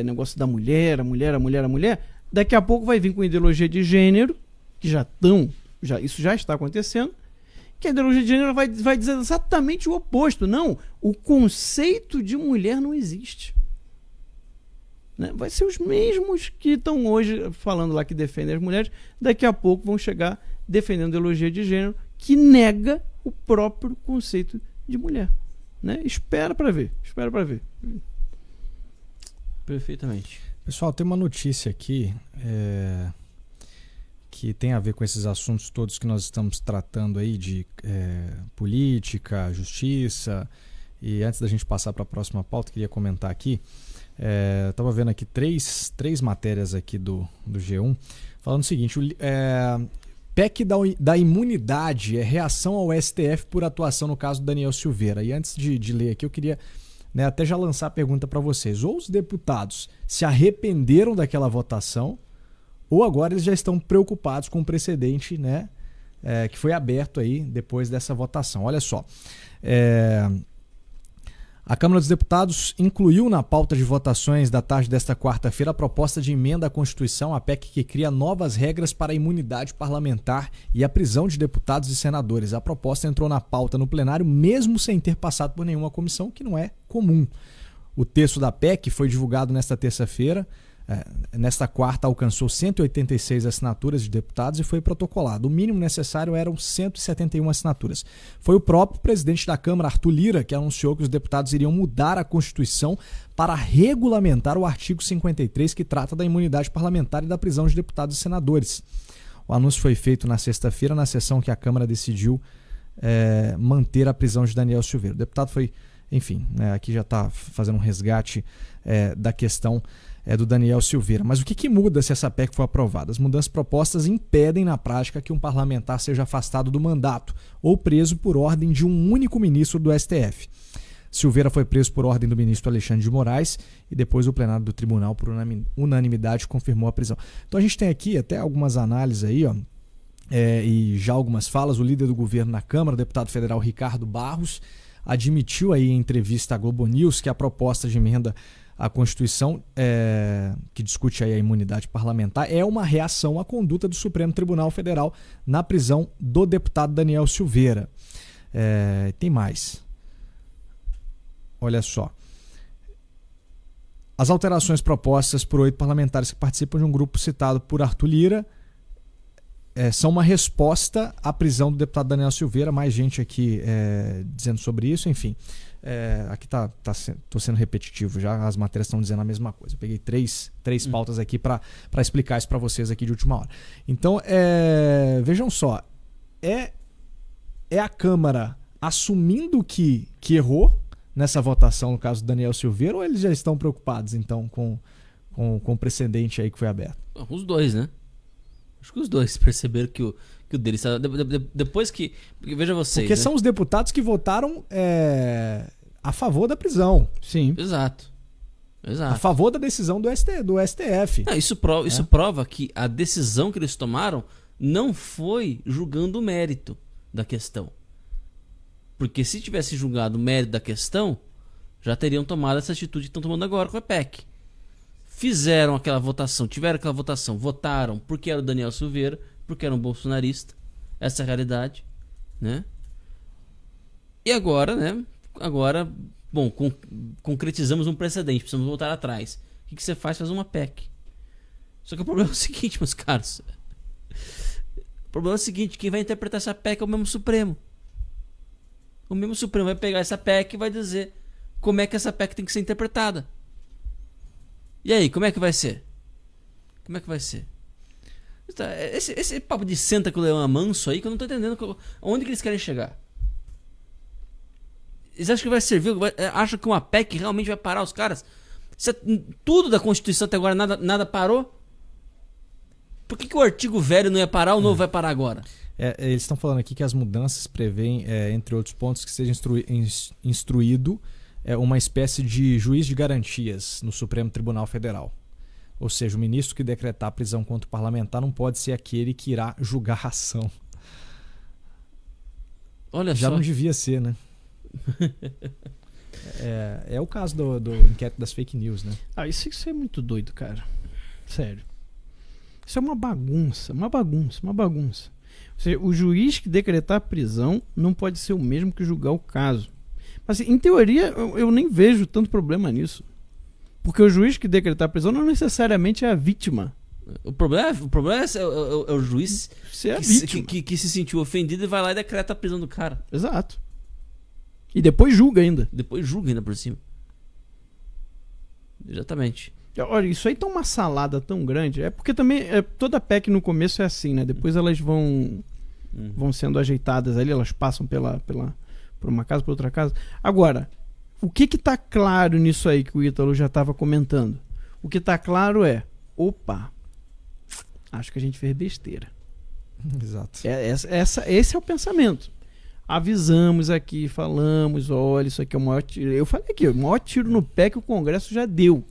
negócio da mulher, a mulher, daqui a pouco vai vir com ideologia de gênero, que isso já está acontecendo, que a ideologia de gênero vai dizer exatamente o oposto. Não, o conceito de mulher não existe. Né? Vai ser os mesmos que estão hoje falando lá que defendem as mulheres, daqui a pouco vão chegar defendendo a ideologia de gênero, que nega o próprio conceito de mulher. Né? Espera para ver. Perfeitamente. Pessoal, tem uma notícia aqui que tem a ver com esses assuntos todos que nós estamos tratando aí de política, justiça. E antes da gente passar para a próxima pauta, queria comentar aqui. Estava vendo aqui três matérias aqui do G1 falando o seguinte: PEC da imunidade é reação ao STF por atuação no caso do Daniel Silveira. E antes de ler aqui, eu queria, né, até já lançar a pergunta para vocês. Ou os deputados se arrependeram daquela votação, ou agora eles já estão preocupados com o precedente, né, que foi aberto aí depois dessa votação. Olha só. A Câmara dos Deputados incluiu na pauta de votações da tarde desta quarta-feira a proposta de emenda à Constituição, a PEC que cria novas regras para a imunidade parlamentar e a prisão de deputados e senadores. A proposta entrou na pauta no plenário mesmo sem ter passado por nenhuma comissão, que não é comum. O texto da PEC foi divulgado nesta terça-feira. Nesta quarta alcançou 186 assinaturas de deputados e foi protocolado. O mínimo necessário eram 171 assinaturas. Foi o próprio presidente da Câmara, Arthur Lira, que anunciou que os deputados iriam mudar a Constituição para regulamentar o artigo 53, que trata da imunidade parlamentar e da prisão de deputados e senadores. O anúncio foi feito na sexta-feira, na sessão que a Câmara decidiu manter a prisão de Daniel Silveira. O deputado foi, enfim, aqui já está fazendo um resgate da questão do Daniel Silveira. Mas o que muda se essa PEC for aprovada? As mudanças propostas impedem na prática que um parlamentar seja afastado do mandato ou preso por ordem de um único ministro do STF. Silveira foi preso por ordem do ministro Alexandre de Moraes e depois o plenário do tribunal, por unanimidade, confirmou a prisão. Então a gente tem aqui até algumas análises aí, ó, e já algumas falas. O líder do governo na Câmara, o deputado federal Ricardo Barros, admitiu aí em entrevista à Globo News que a proposta de emenda à Constituição, que discute aí a imunidade parlamentar, é uma reação à conduta do Supremo Tribunal Federal na prisão do deputado Daniel Silveira. Tem mais. Olha só. As alterações propostas por 8 parlamentares que participam de um grupo citado por Arthur Lira são uma resposta à prisão do deputado Daniel Silveira. Mais gente aqui dizendo sobre isso, enfim. Aqui tô sendo repetitivo já, as matérias estão dizendo a mesma coisa. Eu peguei três pautas aqui para explicar isso para vocês aqui de última hora. Então, vejam só, é a Câmara assumindo que errou nessa votação, no caso do Daniel Silveira, ou eles já estão preocupados, então, com o precedente aí que foi aberto? Os dois, né? Acho que os dois perceberam que o deles... Depois que... Porque veja vocês... Porque né? são os deputados que votaram a favor da prisão. Sim. Exato. A favor da decisão do STF. Não, isso prova que a decisão que eles tomaram não foi julgando o mérito da questão. Porque se tivesse julgado o mérito da questão, já teriam tomado essa atitude que estão tomando agora com a PEC. Fizeram aquela votação, tiveram aquela votação, votaram porque era o Daniel Silveira, porque era um bolsonarista. Essa é a realidade, né? E agora, né? Agora, bom, concretizamos um precedente, precisamos voltar atrás. O que você faz? Faz uma PEC. Só que o problema é o seguinte, meus caros. O problema é o seguinte, quem vai interpretar essa PEC é o mesmo Supremo. O mesmo Supremo vai pegar essa PEC e vai dizer como é que essa PEC tem que ser interpretada. E aí, como é que vai ser? Como é que vai ser? Esse papo de senta com o leão manso aí, que eu não tô entendendo onde que eles querem chegar. Eles acham que vai servir? Acham que uma PEC realmente vai parar os caras? Tudo da Constituição até agora nada parou? Por que o artigo velho não ia parar, o novo vai parar agora? Eles estão falando aqui que as mudanças prevêem, entre outros pontos, que seja instruído uma espécie de juiz de garantias no Supremo Tribunal Federal. Ou seja, o ministro que decretar a prisão contra o parlamentar não pode ser aquele que irá julgar a ação. Olha Já só. não devia ser, né? É o caso do inquérito das fake news, né? Isso é muito doido, cara. Sério. Isso é uma bagunça. Ou seja, o juiz que decretar a prisão não pode ser o mesmo que julgar o caso. Mas, em teoria, eu nem vejo tanto problema nisso. Porque o juiz que decretar a prisão não necessariamente é a vítima. O problema é o juiz que se sentiu ofendido e vai lá e decreta a prisão do cara. Exato. E depois julga ainda. Por cima. Exatamente. Olha, isso aí tá uma salada tão grande. É porque também toda PEC no começo é assim, né? Depois elas vão sendo ajeitadas ali, elas passam por uma casa, por outra casa. Agora, o que tá claro nisso aí que o Ítalo já estava comentando? O que tá claro opa, acho que a gente fez besteira. Exato. Esse é o pensamento. Avisamos aqui, falamos, olha, isso aqui é o maior tiro. Eu falei aqui, o maior tiro no pé que o Congresso já deu.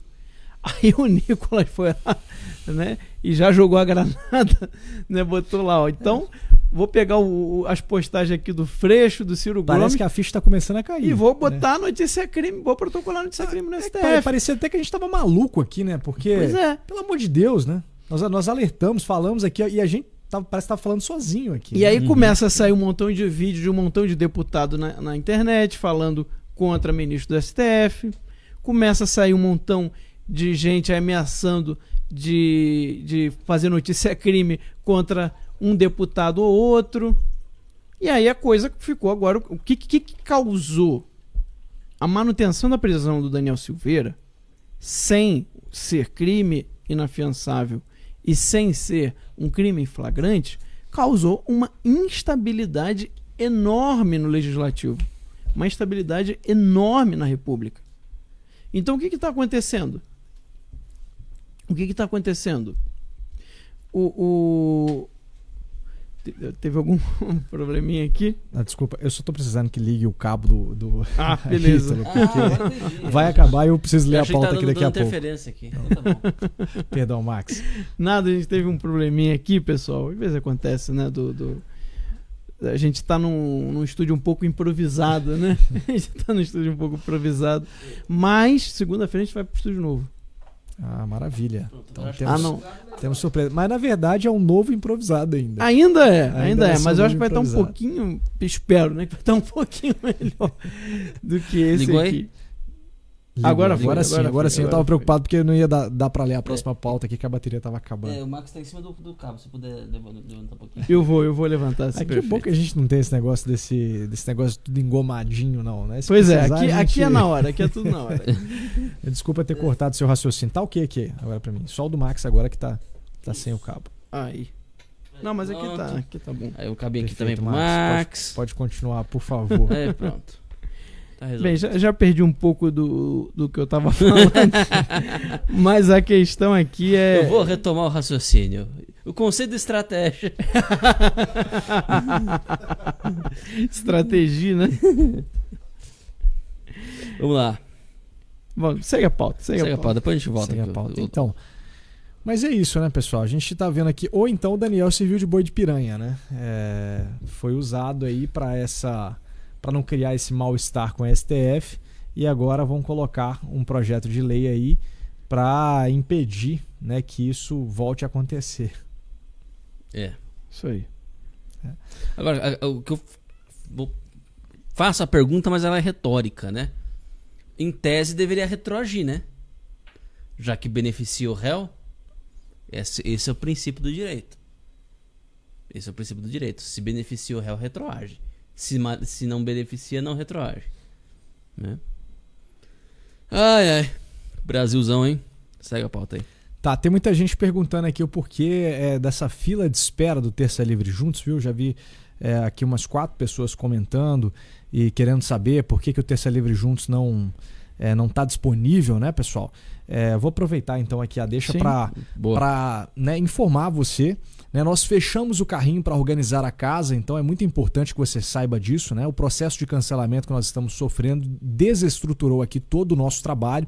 Aí o Nicolas foi lá, né, e já jogou a granada, né, botou lá, ó. Então, vou pegar as postagens aqui do Freixo, do Ciro Gomes. Parece que a ficha está começando a cair. E vou botar notícia crime, vou protocolar notícia crime no STF. Parecia até que a gente estava maluco aqui, né? Porque, pelo amor de Deus, né? Nós alertamos, falamos aqui, e a gente parece que tá falando sozinho aqui. E aí começa a sair um montão de vídeo de um montão de deputado na internet falando contra ministro do STF. Começa a sair um montão de gente ameaçando de fazer notícia crime contra um deputado ou outro. E aí a coisa ficou agora... O que causou a manutenção da prisão do Daniel Silveira sem ser crime inafiançável e sem ser um crime flagrante, causou uma instabilidade enorme no Legislativo. Uma instabilidade enorme na República. Então o que está acontecendo? Teve algum probleminha aqui? Desculpa, eu só tô precisando que ligue o cabo do beleza. Porque vai acabar e eu preciso ler a pauta aqui daqui a pouco. Aqui. Então, tá bom. Perdão, Max. Nada, a gente teve um probleminha aqui, pessoal. Às vezes acontece, né? A gente tá num estúdio um pouco improvisado, né? Mas segunda-feira a gente vai pro estúdio novo. Ah, maravilha. Então temos surpresa. Mas na verdade é um novo improvisado ainda. Ainda é. Mas eu acho que vai estar um pouquinho... Espero, né? Que vai estar um pouquinho melhor do que esse. Ligou aqui. Ligou. Agora foi, Agora sim. Eu tava foi. preocupado porque não ia dar pra ler a próxima pauta aqui, que a bateria tava acabando. O Max tá em cima do cabo, se puder levantar um pouquinho. Eu vou levantar esse Aqui é bom que a gente não tem esse negócio desse negócio tudo engomadinho, não, né? Se Pois é, precisar, aqui é na hora, aqui é tudo na hora. Desculpa ter cortado seu raciocínio. Tá o que aqui agora pra mim? Só o do Max agora que tá sem o cabo. Aí. Não, mas aqui tá bom. Aí o cabinho aqui Perfeito, também pro Max. Pode continuar, por favor. Pronto. Tá resolvido. Bem, já perdi um pouco do que eu tava falando. Mas a questão aqui é... Eu vou retomar o raciocínio. O conceito de estratégia. Estratégia, né? Vamos lá. Bom, segue a pauta. Segue a pauta, depois a gente volta. Segue a pauta. Então, mas é isso, né, pessoal? A gente tá vendo aqui, ou então o Daniel serviu de boi de piranha, né? Foi usado aí para não criar esse mal-estar com a STF, e agora vão colocar um projeto de lei aí para impedir, né, que isso volte a acontecer. Isso aí. Agora, o que eu faço a pergunta, mas ela é retórica, né? Em tese deveria retroagir, né? Já que beneficia o réu, esse é o princípio do direito. Esse é o princípio do direito. Se beneficia o réu, retroage. Se não beneficia, não retroage. Né? Ai. Brasilzão, hein? Segue a pauta aí. Tá, tem muita gente perguntando aqui o porquê dessa fila de espera do Terça Livre Juntos, viu? Já vi aqui umas 4 pessoas comentando e querendo saber por que o Terça Livre Juntos não está disponível, né, pessoal? Vou aproveitar então aqui a deixa para informar você. Né? Nós fechamos o carrinho para organizar a casa, então é muito importante que você saiba disso. Né? O processo de cancelamento que nós estamos sofrendo desestruturou aqui todo o nosso trabalho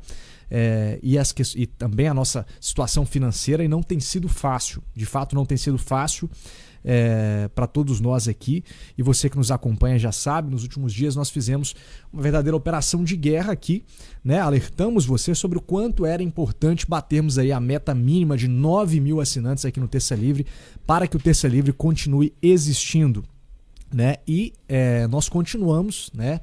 e também a nossa situação financeira, e não tem sido fácil. De fato, não tem sido fácil para todos nós aqui, e você que nos acompanha já sabe, nos últimos dias nós fizemos uma verdadeira operação de guerra aqui, né? Alertamos você sobre o quanto era importante batermos aí a meta mínima de 9.000 assinantes aqui no Terça Livre, para que o Terça Livre continue existindo, né? E nós continuamos, né,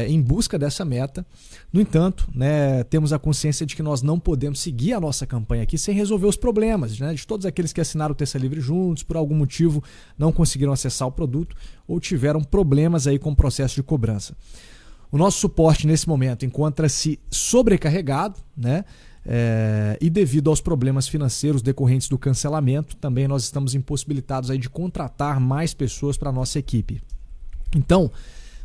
em busca dessa meta. No entanto, né, temos a consciência de que nós não podemos seguir a nossa campanha aqui sem resolver os problemas, né, de todos aqueles que assinaram o Terça Livre Juntos, por algum motivo não conseguiram acessar o produto ou tiveram problemas aí com o processo de cobrança. O nosso suporte nesse momento encontra-se sobrecarregado, né, e devido aos problemas financeiros decorrentes do cancelamento, também nós estamos impossibilitados aí de contratar mais pessoas para a nossa equipe. Então,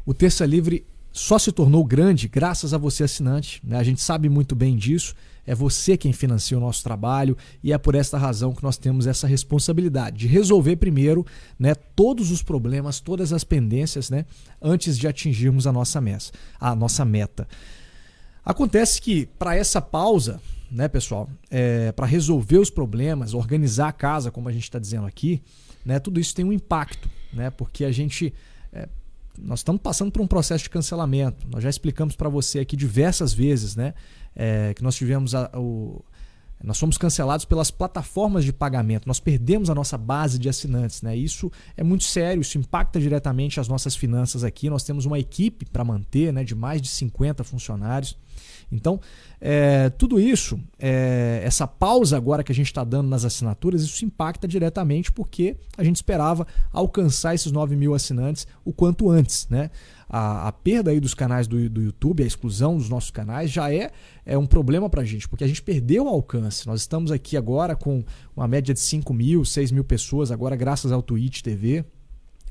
o Terça Livre só se tornou grande graças a você, assinante, né? A gente sabe muito bem disso, é você quem financia o nosso trabalho, e é por esta razão que nós temos essa responsabilidade de resolver primeiro, né, todos os problemas, todas as pendências, né, antes de atingirmos a nossa meta. Acontece que para essa pausa, né, pessoal, para resolver os problemas, organizar a casa, como a gente está dizendo aqui, né, tudo isso tem um impacto, né, porque nós estamos passando por um processo de cancelamento. Nós já explicamos para você aqui diversas vezes, né, que nós tivemos nós fomos cancelados pelas plataformas de pagamento. Nós perdemos a nossa base de assinantes, né? Isso é muito sério, isso impacta diretamente as nossas finanças aqui. Nós temos uma equipe para manter, né, de mais de 50 funcionários. Então, tudo isso, essa pausa agora que a gente está dando nas assinaturas, isso impacta diretamente porque a gente esperava alcançar esses 9.000 assinantes o quanto antes, né? A perda aí dos canais do YouTube, a exclusão dos nossos canais já é um problema para a gente, porque a gente perdeu o alcance. Nós estamos aqui agora com uma média de 5.000, 6.000 pessoas, agora graças ao Twitch TV.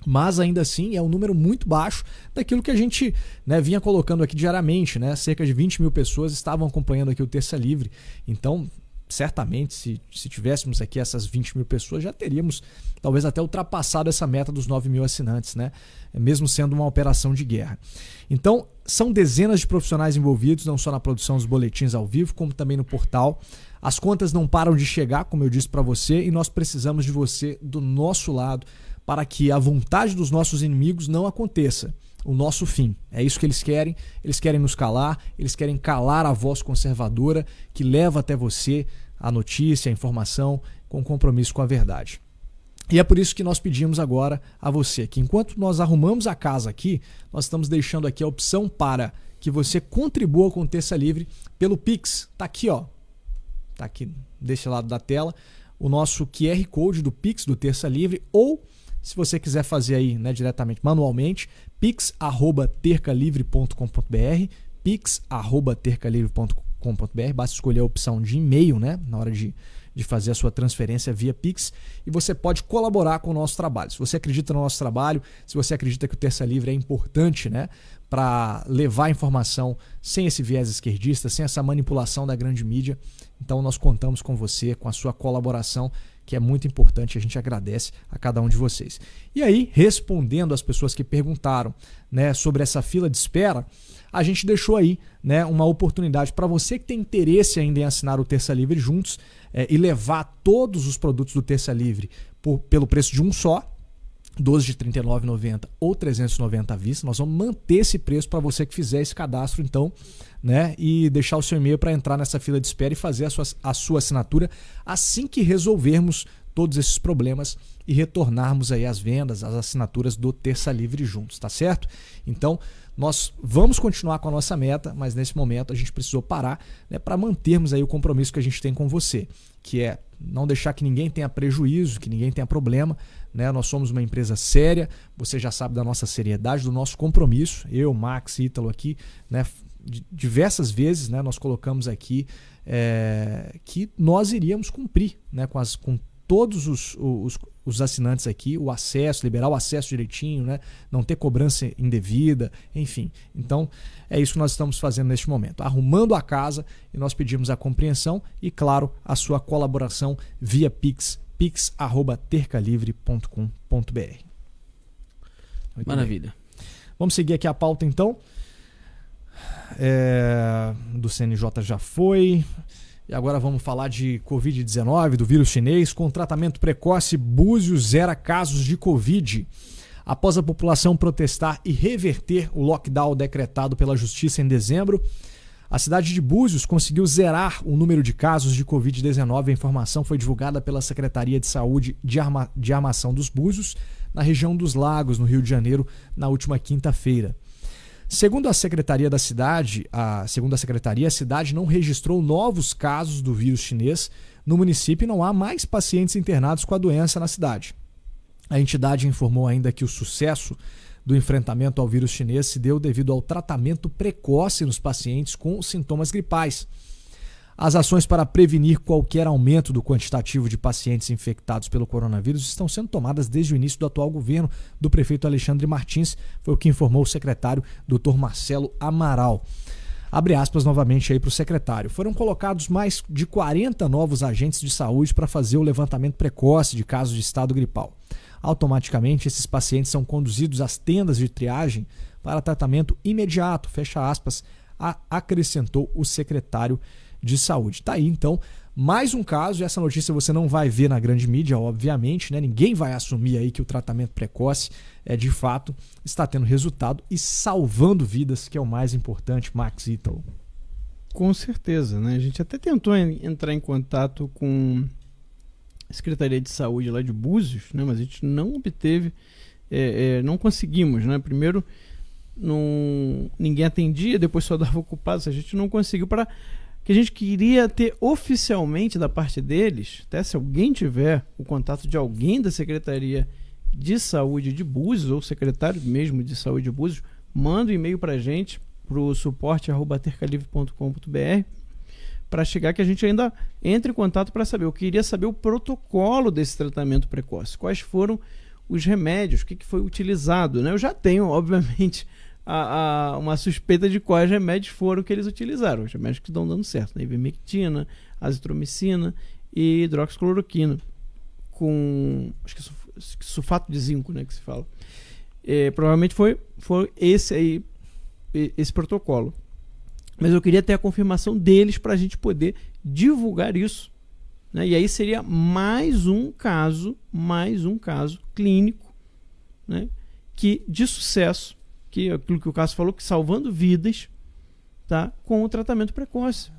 Mas ainda assim é um número muito baixo daquilo que a gente, né, vinha colocando aqui diariamente, né? Cerca de 20.000 pessoas estavam acompanhando aqui o Terça Livre. Então, certamente, se tivéssemos aqui essas 20.000 pessoas, já teríamos talvez até ultrapassado essa meta dos 9.000 assinantes, né? Mesmo sendo uma operação de guerra. Então, são dezenas de profissionais envolvidos, não só na produção dos boletins ao vivo, como também no portal. As contas não param de chegar, como eu disse para você, e nós precisamos de você do nosso lado, para que a vontade dos nossos inimigos não aconteça, o nosso fim. É isso que eles querem nos calar, eles querem calar a voz conservadora que leva até você a notícia, a informação, com compromisso com a verdade. E é por isso que nós pedimos agora a você que, enquanto nós arrumamos a casa aqui, nós estamos deixando aqui a opção para que você contribua com o Terça Livre pelo Pix. Tá aqui, ó. Tá aqui desse lado da tela o nosso QR Code do Pix do Terça Livre, ou se você quiser fazer aí, né, diretamente, manualmente, pix@tercalivre.com.br, pix@tercalivre.com.br, basta escolher a opção de e-mail, né, na hora de fazer a sua transferência via Pix, e você pode colaborar com o nosso trabalho. Se você acredita no nosso trabalho, se você acredita que o Terça Livre é importante, né, para levar a informação sem esse viés esquerdista, sem essa manipulação da grande mídia, então nós contamos com você, com a sua colaboração, que é muito importante, a gente agradece a cada um de vocês. E aí, respondendo às pessoas que perguntaram, né, sobre essa fila de espera, a gente deixou aí, né, uma oportunidade para você que tem interesse ainda em assinar o Terça Livre juntos e levar todos os produtos do Terça Livre pelo preço de um só, 12 de R$ 39,90 ou 390 à vista. Nós vamos manter esse preço para você que fizer esse cadastro, então, né, e deixar o seu e-mail para entrar nessa fila de espera e fazer a sua assinatura assim que resolvermos todos esses problemas e retornarmos aí as vendas, as assinaturas do Terça Livre juntos, tá certo? Então, nós vamos continuar com a nossa meta, mas nesse momento a gente precisou parar, né, para mantermos aí o compromisso que a gente tem com você, que é não deixar que ninguém tenha prejuízo, que ninguém tenha problema, né? Nós somos uma empresa séria, você já sabe da nossa seriedade, do nosso compromisso. Eu, Max, Ítalo aqui, né, diversas vezes, né, nós colocamos aqui que nós iríamos cumprir, né, com todos os assinantes aqui, o acesso, liberar o acesso direitinho, né, não ter cobrança indevida, enfim. Então, é isso que nós estamos fazendo neste momento, arrumando a casa, e nós pedimos a compreensão e, claro, a sua colaboração via Pix, pix@tercalivre.com.br. Maravilha. Vamos seguir aqui a pauta, então. Do CNJ já foi. E agora vamos falar de Covid-19, do vírus chinês. Com tratamento precoce, Búzios zera casos de Covid. Após a população protestar e reverter o lockdown decretado pela Justiça em dezembro, a cidade de Búzios conseguiu zerar o número de casos de Covid-19. A informação foi divulgada pela Secretaria de Saúde de Armação dos Búzios, na região dos Lagos, no Rio de Janeiro, na última quinta-feira. Segundo a secretaria da cidade, a cidade não registrou novos casos do vírus chinês no município e não há mais pacientes internados com a doença na cidade. A entidade informou ainda que o sucesso do enfrentamento ao vírus chinês se deu devido ao tratamento precoce nos pacientes com sintomas gripais. As ações para prevenir qualquer aumento do quantitativo de pacientes infectados pelo coronavírus estão sendo tomadas desde o início do atual governo do prefeito Alexandre Martins, foi o que informou o secretário Dr. Marcelo Amaral. Abre aspas novamente aí para o secretário. Foram colocados mais de 40 novos agentes de saúde para fazer o levantamento precoce de casos de estado gripal. Automaticamente, esses pacientes são conduzidos às tendas de triagem para tratamento imediato, fecha aspas, acrescentou o secretário de saúde. Tá aí, então, mais um caso, e essa notícia você não vai ver na grande mídia, obviamente, né? Ninguém vai assumir aí que o tratamento precoce de fato está tendo resultado e salvando vidas, que é o mais importante, Max Ítalo. Com certeza, né? A gente até tentou entrar em contato com a Secretaria de Saúde lá de Búzios, né? Mas a gente não obteve, não conseguimos, né? Primeiro, ninguém atendia, depois só dava ocupado, a gente não conseguiu que a gente queria ter oficialmente da parte deles, até se alguém tiver o contato de alguém da Secretaria de Saúde de Búzios, ou secretário mesmo de Saúde de Búzios, manda um e-mail para a gente, para o suporte@tercalivre.com.br, para chegar que a gente ainda entre em contato para saber. Eu queria saber o protocolo desse tratamento precoce, quais foram os remédios, o que foi utilizado, né? Eu já tenho, obviamente, uma suspeita de quais remédios foram que eles utilizaram, os remédios que estão dando certo, né? Ivermectina, azitromicina e hidroxicloroquina, com acho que sulfato de zinco, né, que se fala. Provavelmente foi esse aí, esse protocolo. Mas eu queria ter a confirmação deles para a gente poder divulgar isso, né? E aí seria mais um caso clínico, né, de sucesso, que aquilo que o Cássio falou, que salvando vidas, tá, com o tratamento precoce,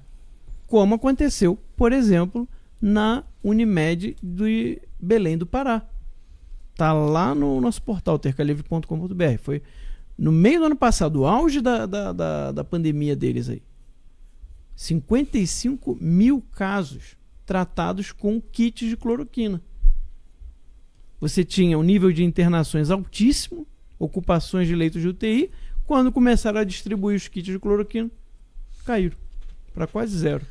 como aconteceu, por exemplo, na Unimed de Belém do Pará. Tá lá no nosso portal tercalivre.com.br. Foi No meio do ano passado, o auge da pandemia deles aí, 55 mil casos tratados com kits de cloroquina. Você tinha um nível de internações altíssimo, ocupações de leitos de UTI. Quando começaram a distribuir os kits de cloroquina, caíram para quase zero.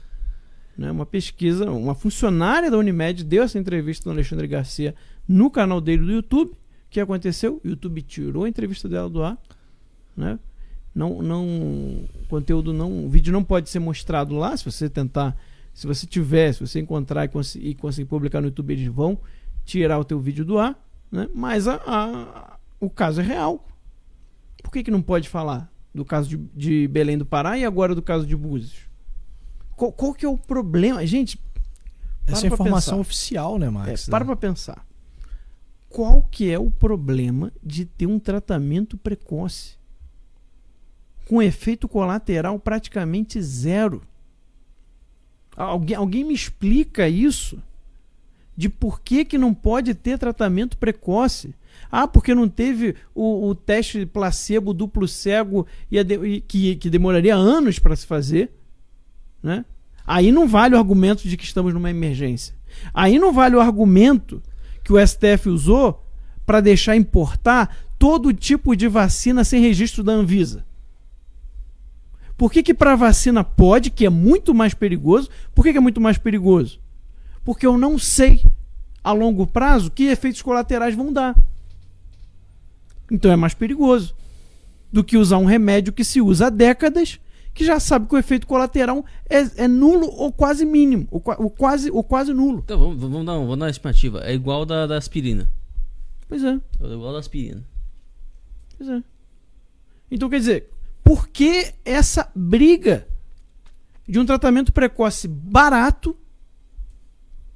Né? Uma pesquisa, uma funcionária da Unimed deu essa entrevista no Alexandre Garcia no canal dele do YouTube. O que aconteceu? O YouTube tirou a entrevista dela do ar. Né? O vídeo não pode ser mostrado lá. Se você tentar, se você encontrar e conseguir publicar no YouTube, eles vão tirar o teu vídeo do ar. Né? Mas o caso é real. Por que não pode falar do caso de Belém do Pará e agora do caso de Búzios? Qual que é o problema? Gente, essa é informação oficial, né, Max? Para pensar. Qual que é o problema de ter um tratamento precoce com efeito colateral praticamente zero? Alguém me explica isso? De por que não pode ter tratamento precoce? Porque não teve o teste placebo duplo cego que demoraria anos para se fazer. Né? Aí não vale o argumento de que estamos numa emergência. Aí não vale o argumento que o STF usou para deixar importar todo tipo de vacina sem registro da Anvisa. Por que para vacina pode, que é muito mais perigoso? Por que é muito mais perigoso? Porque eu não sei a longo prazo que efeitos colaterais vão dar. Então é mais perigoso do que usar um remédio que se usa há décadas, que já sabe que o efeito colateral é nulo ou quase mínimo, ou quase nulo. Então vamos dar uma estimativa. É igual da aspirina. Pois é. É igual da aspirina. Pois é. Então quer dizer, por que essa briga de um tratamento precoce barato,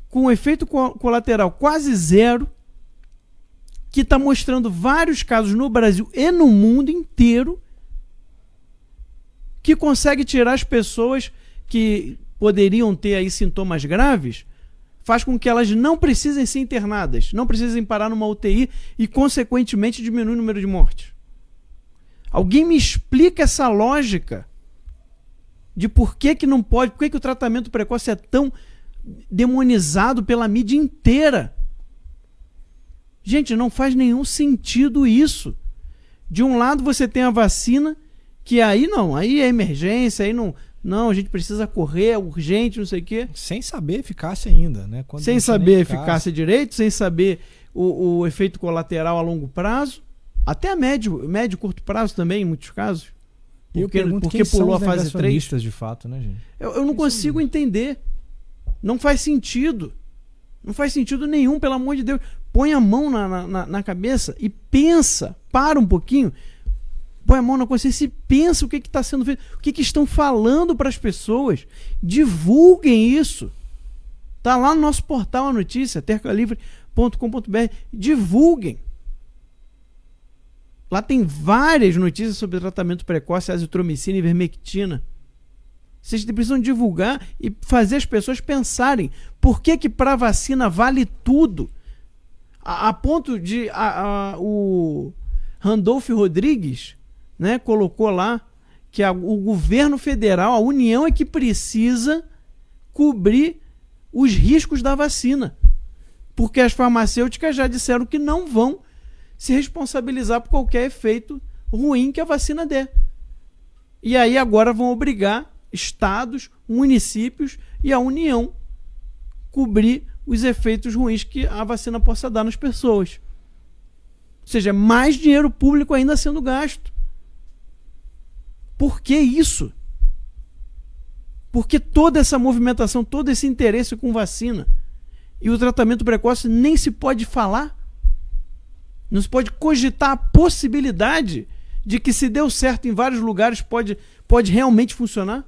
com efeito colateral quase zero, que está mostrando vários casos no Brasil e no mundo inteiro, que consegue tirar as pessoas que poderiam ter aí sintomas graves, faz com que elas não precisem ser internadas, não precisem parar numa UTI e, consequentemente, diminui o número de mortes. Alguém me explica essa lógica de por que não pode, por que o tratamento precoce é tão demonizado pela mídia inteira? Gente, não faz nenhum sentido isso. De um lado você tem a vacina, que aí é emergência, aí não, a gente precisa correr, é urgente, não sei o quê. Sem saber eficácia ainda, né? Sem saber eficácia direito, sem saber o efeito colateral a longo prazo, até a médio e curto prazo também, em muitos casos. Porque pulou a fase 3. De fato, né, gente? Eu não consigo entender. Não faz sentido. Não faz sentido nenhum, pelo amor de Deus. Põe a mão na cabeça e pensa, para um pouquinho, põe a mão na consciência e pensa o que está sendo feito, o que estão falando para as pessoas. Divulguem isso. Está lá no nosso portal a notícia, tercalivre.com.br. Divulguem. Lá tem várias notícias sobre tratamento precoce, azitromicina e ivermectina. Vocês precisam divulgar e fazer as pessoas pensarem por que para a vacina vale tudo. A ponto de o Randolph Rodrigues, né, colocou lá que o governo federal, a União, é que precisa cobrir os riscos da vacina. Porque as farmacêuticas já disseram que não vão se responsabilizar por qualquer efeito ruim que a vacina der. E aí agora vão obrigar estados, municípios e a União cobrir os efeitos ruins que a vacina possa dar nas pessoas. Ou seja, mais dinheiro público ainda sendo gasto. Por que isso? Por que toda essa movimentação, todo esse interesse com vacina? E o tratamento precoce nem se pode falar? Não se pode cogitar a possibilidade de que, se deu certo em vários lugares, pode realmente funcionar?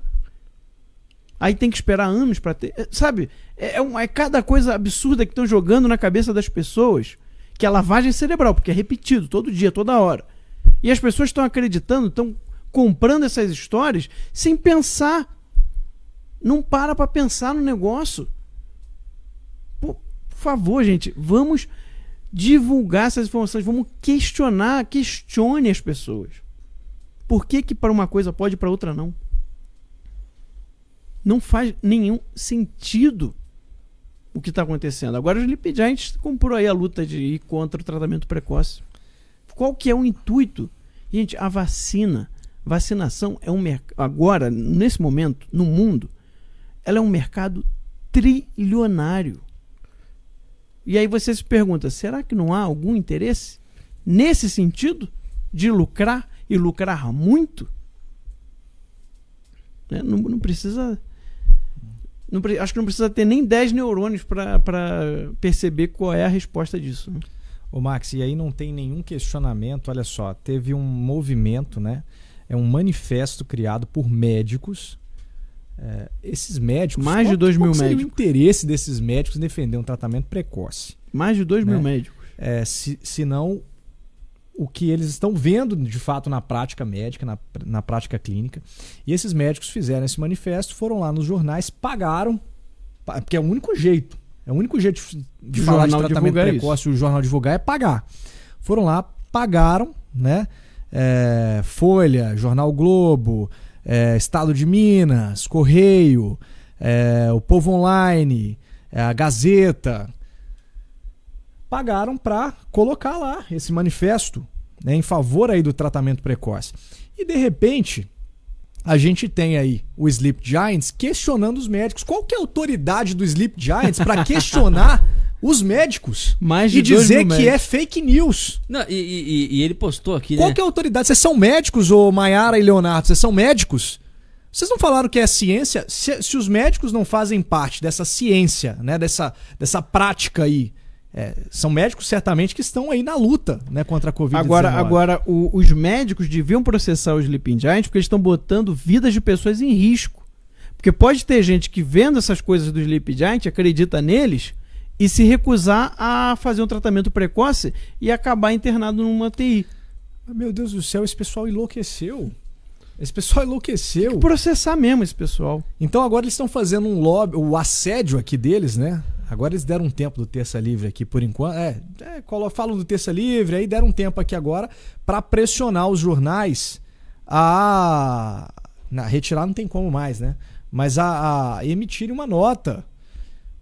Aí tem que esperar anos para ter... Sabe? É cada coisa absurda que estão jogando na cabeça das pessoas, que é lavagem cerebral, porque é repetido todo dia, toda hora. E as pessoas estão acreditando, estão comprando essas histórias sem pensar. Não para pensar no negócio. Pô, por favor, gente, vamos divulgar essas informações, vamos questione as pessoas. Por que para uma coisa pode e para outra não? Não faz nenhum sentido o que está acontecendo. Agora os Sleep Giants comprou aí a luta de ir contra o tratamento precoce. Qual que é o intuito? Gente, a vacinação é um mercado, agora, nesse momento, no mundo, ela é um mercado trilionário. E aí você se pergunta, será que não há algum interesse nesse sentido de lucrar e lucrar muito? Não precisa... acho que não precisa ter nem 10 neurônios para perceber qual é a resposta disso. Né? Ô Max, e aí não tem nenhum questionamento, olha só, teve um movimento, né? É um manifesto criado por médicos. Esses médicos... Mais de 2 mil médicos. Qual seria o interesse desses médicos em defender um tratamento precoce? Mais de 2 mil médicos. Se não o que eles estão vendo de fato na prática médica, na prática clínica. E esses médicos fizeram esse manifesto, foram lá nos jornais, pagaram, porque é o único jeito. É o único jeito de falar de tratamento precoce, o jornal divulgar, é pagar. Foram lá, pagaram, né? Folha, Jornal Globo, Estado de Minas, Correio, o Povo Online, a Gazeta, pagaram para colocar lá esse manifesto, né, em favor aí do tratamento precoce. E de repente a gente tem aí o Sleep Giants questionando os médicos. Qual que é a autoridade do Sleep Giants para questionar os médicos e dizer que é fake news? Não, e ele postou aqui, Qual né? que é a autoridade? Vocês são médicos, ô Maiara e Leonardo? Vocês são médicos? Vocês não falaram que é ciência? Se os médicos não fazem parte dessa ciência, né, dessa prática aí, são médicos certamente que estão aí na luta, né, contra a Covid-19. Agora os médicos deviam processar os Sleeping Giants porque eles estão botando vidas de pessoas em risco. Porque pode ter gente que vendo essas coisas do Sleeping Giant acredita neles e se recusar a fazer um tratamento precoce e acabar internado numa UTI. Meu Deus do céu, esse pessoal enlouqueceu. Esse pessoal enlouqueceu. Tem que processar mesmo esse pessoal. Então agora eles estão fazendo um lobby, o assédio aqui deles, né? Agora eles deram um tempo do Terça Livre aqui por enquanto. Falam do Terça Livre, aí deram um tempo aqui agora para pressionar os jornais retirar não tem como mais, né? Mas a emitirem uma nota,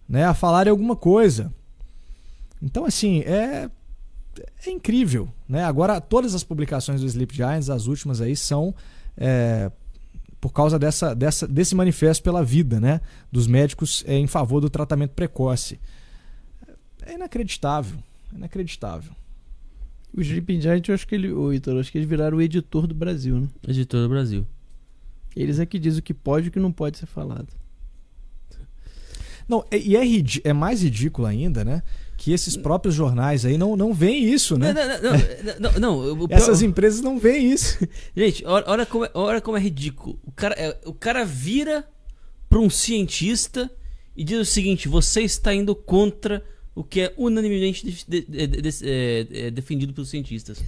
né? A falarem alguma coisa. Então, assim, é incrível, né? Agora, todas as publicações do Sleep Giants, as últimas aí, são por causa desse manifesto pela vida, né? Dos médicos em favor do tratamento precoce. É inacreditável. Inacreditável. O Sleep Giants, eu acho que eles viraram o editor do Brasil, né? Editor do Brasil. Eles é que dizem o que pode e o que não pode ser falado. Não, é mais ridículo ainda, né? Que esses próprios jornais aí não veem isso, né? Não. Essas empresas não veem isso. Gente, olha como é ridículo. O cara vira para um cientista e diz o seguinte: você está indo contra o que é unanimemente defendido pelos cientistas.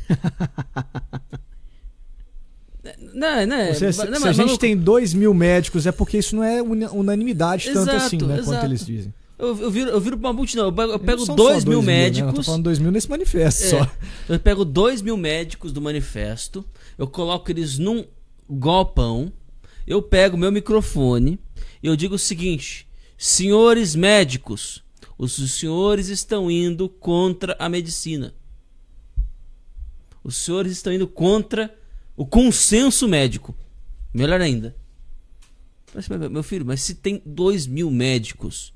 Se a gente tem 2 mil médicos, é porque isso não é unanimidade tanto assim, né? Quanto eles dizem. Eu viro pra uma multidão. Eu pego 2 mil médicos. Né? Eu tô falando 2 mil nesse manifesto só. Eu pego 2 mil médicos do manifesto, eu coloco eles num galpão, eu pego meu microfone e eu digo o seguinte: senhores médicos, os senhores estão indo contra a medicina. Os senhores estão indo contra o consenso médico. Melhor ainda. Meu filho, mas se tem 2 mil médicos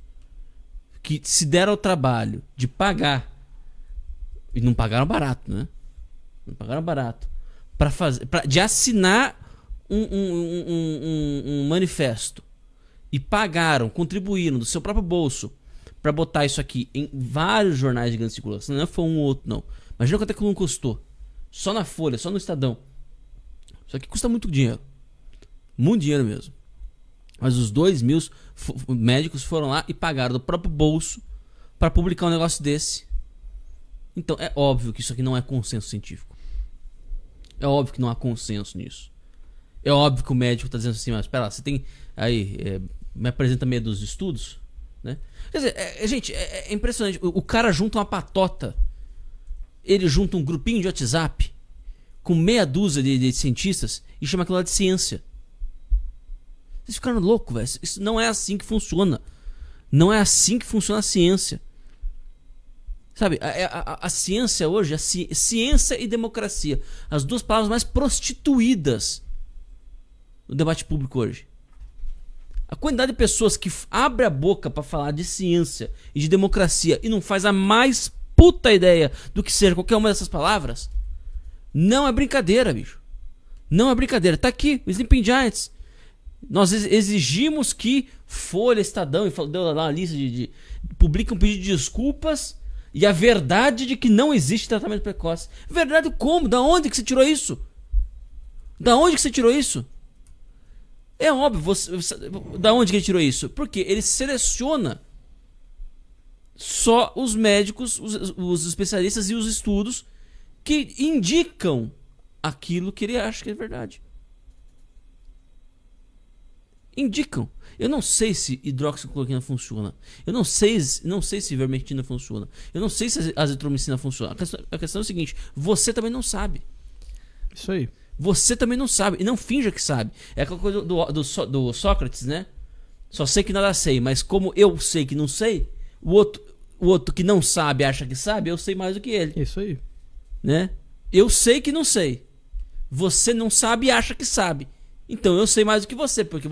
que se deram ao trabalho de pagar, e não pagaram barato, né? Não pagaram barato, de assinar um manifesto, e pagaram, contribuíram do seu próprio bolso para botar isso aqui em vários jornais de grande circulação. Não foi um ou outro, não. Imagina quanto é que não custou. Só na Folha, só no Estadão. Isso aqui custa muito dinheiro. Muito dinheiro mesmo. Mas os 2 mil médicos foram lá e pagaram do próprio bolso para publicar um negócio desse. Então é óbvio que isso aqui não é consenso científico. É óbvio que não há consenso nisso. É óbvio que o médico está dizendo assim: mas espera lá, você tem aí, me apresenta meio dos estudos, né? Quer dizer, gente, é impressionante. O cara junta uma patota, ele junta um grupinho de WhatsApp com meia dúzia de cientistas e chama aquilo lá de ciência. Vocês ficaram loucos, velho. Isso não é assim que funciona. Não é assim que funciona a ciência. Sabe, a ciência hoje, ciência e democracia, as duas palavras mais prostituídas no debate público hoje. A quantidade de pessoas que abre a boca pra falar de ciência e de democracia e não faz a mais puta ideia do que seja qualquer uma dessas palavras, não é brincadeira, bicho. Não é brincadeira. Tá aqui, o Sleeping Giants. Nós exigimos que Folha, Estadão, e deu lá uma lista publica um pedido de desculpas e a verdade de que não existe tratamento precoce. Verdade como? Da onde que você tirou isso? Da onde que você tirou isso? É óbvio, da onde que ele tirou isso? Porque ele seleciona só os médicos, os especialistas e os estudos que indicam aquilo que ele acha que é verdade. Indicam. Eu não sei se hidroxicloroquina funciona. Eu não sei se ivermectina funciona. Eu não sei se azitromicina funciona. A questão é o seguinte: você também não sabe. Isso aí. Você também não sabe. E não finja que sabe. É aquela coisa do Sócrates, né? Só sei que nada sei. Mas como eu sei que não sei, o outro que não sabe acha que sabe, eu sei mais do que ele. Isso aí. Né? Eu sei que não sei. Você não sabe e acha que sabe. Então eu sei mais do que você. Porque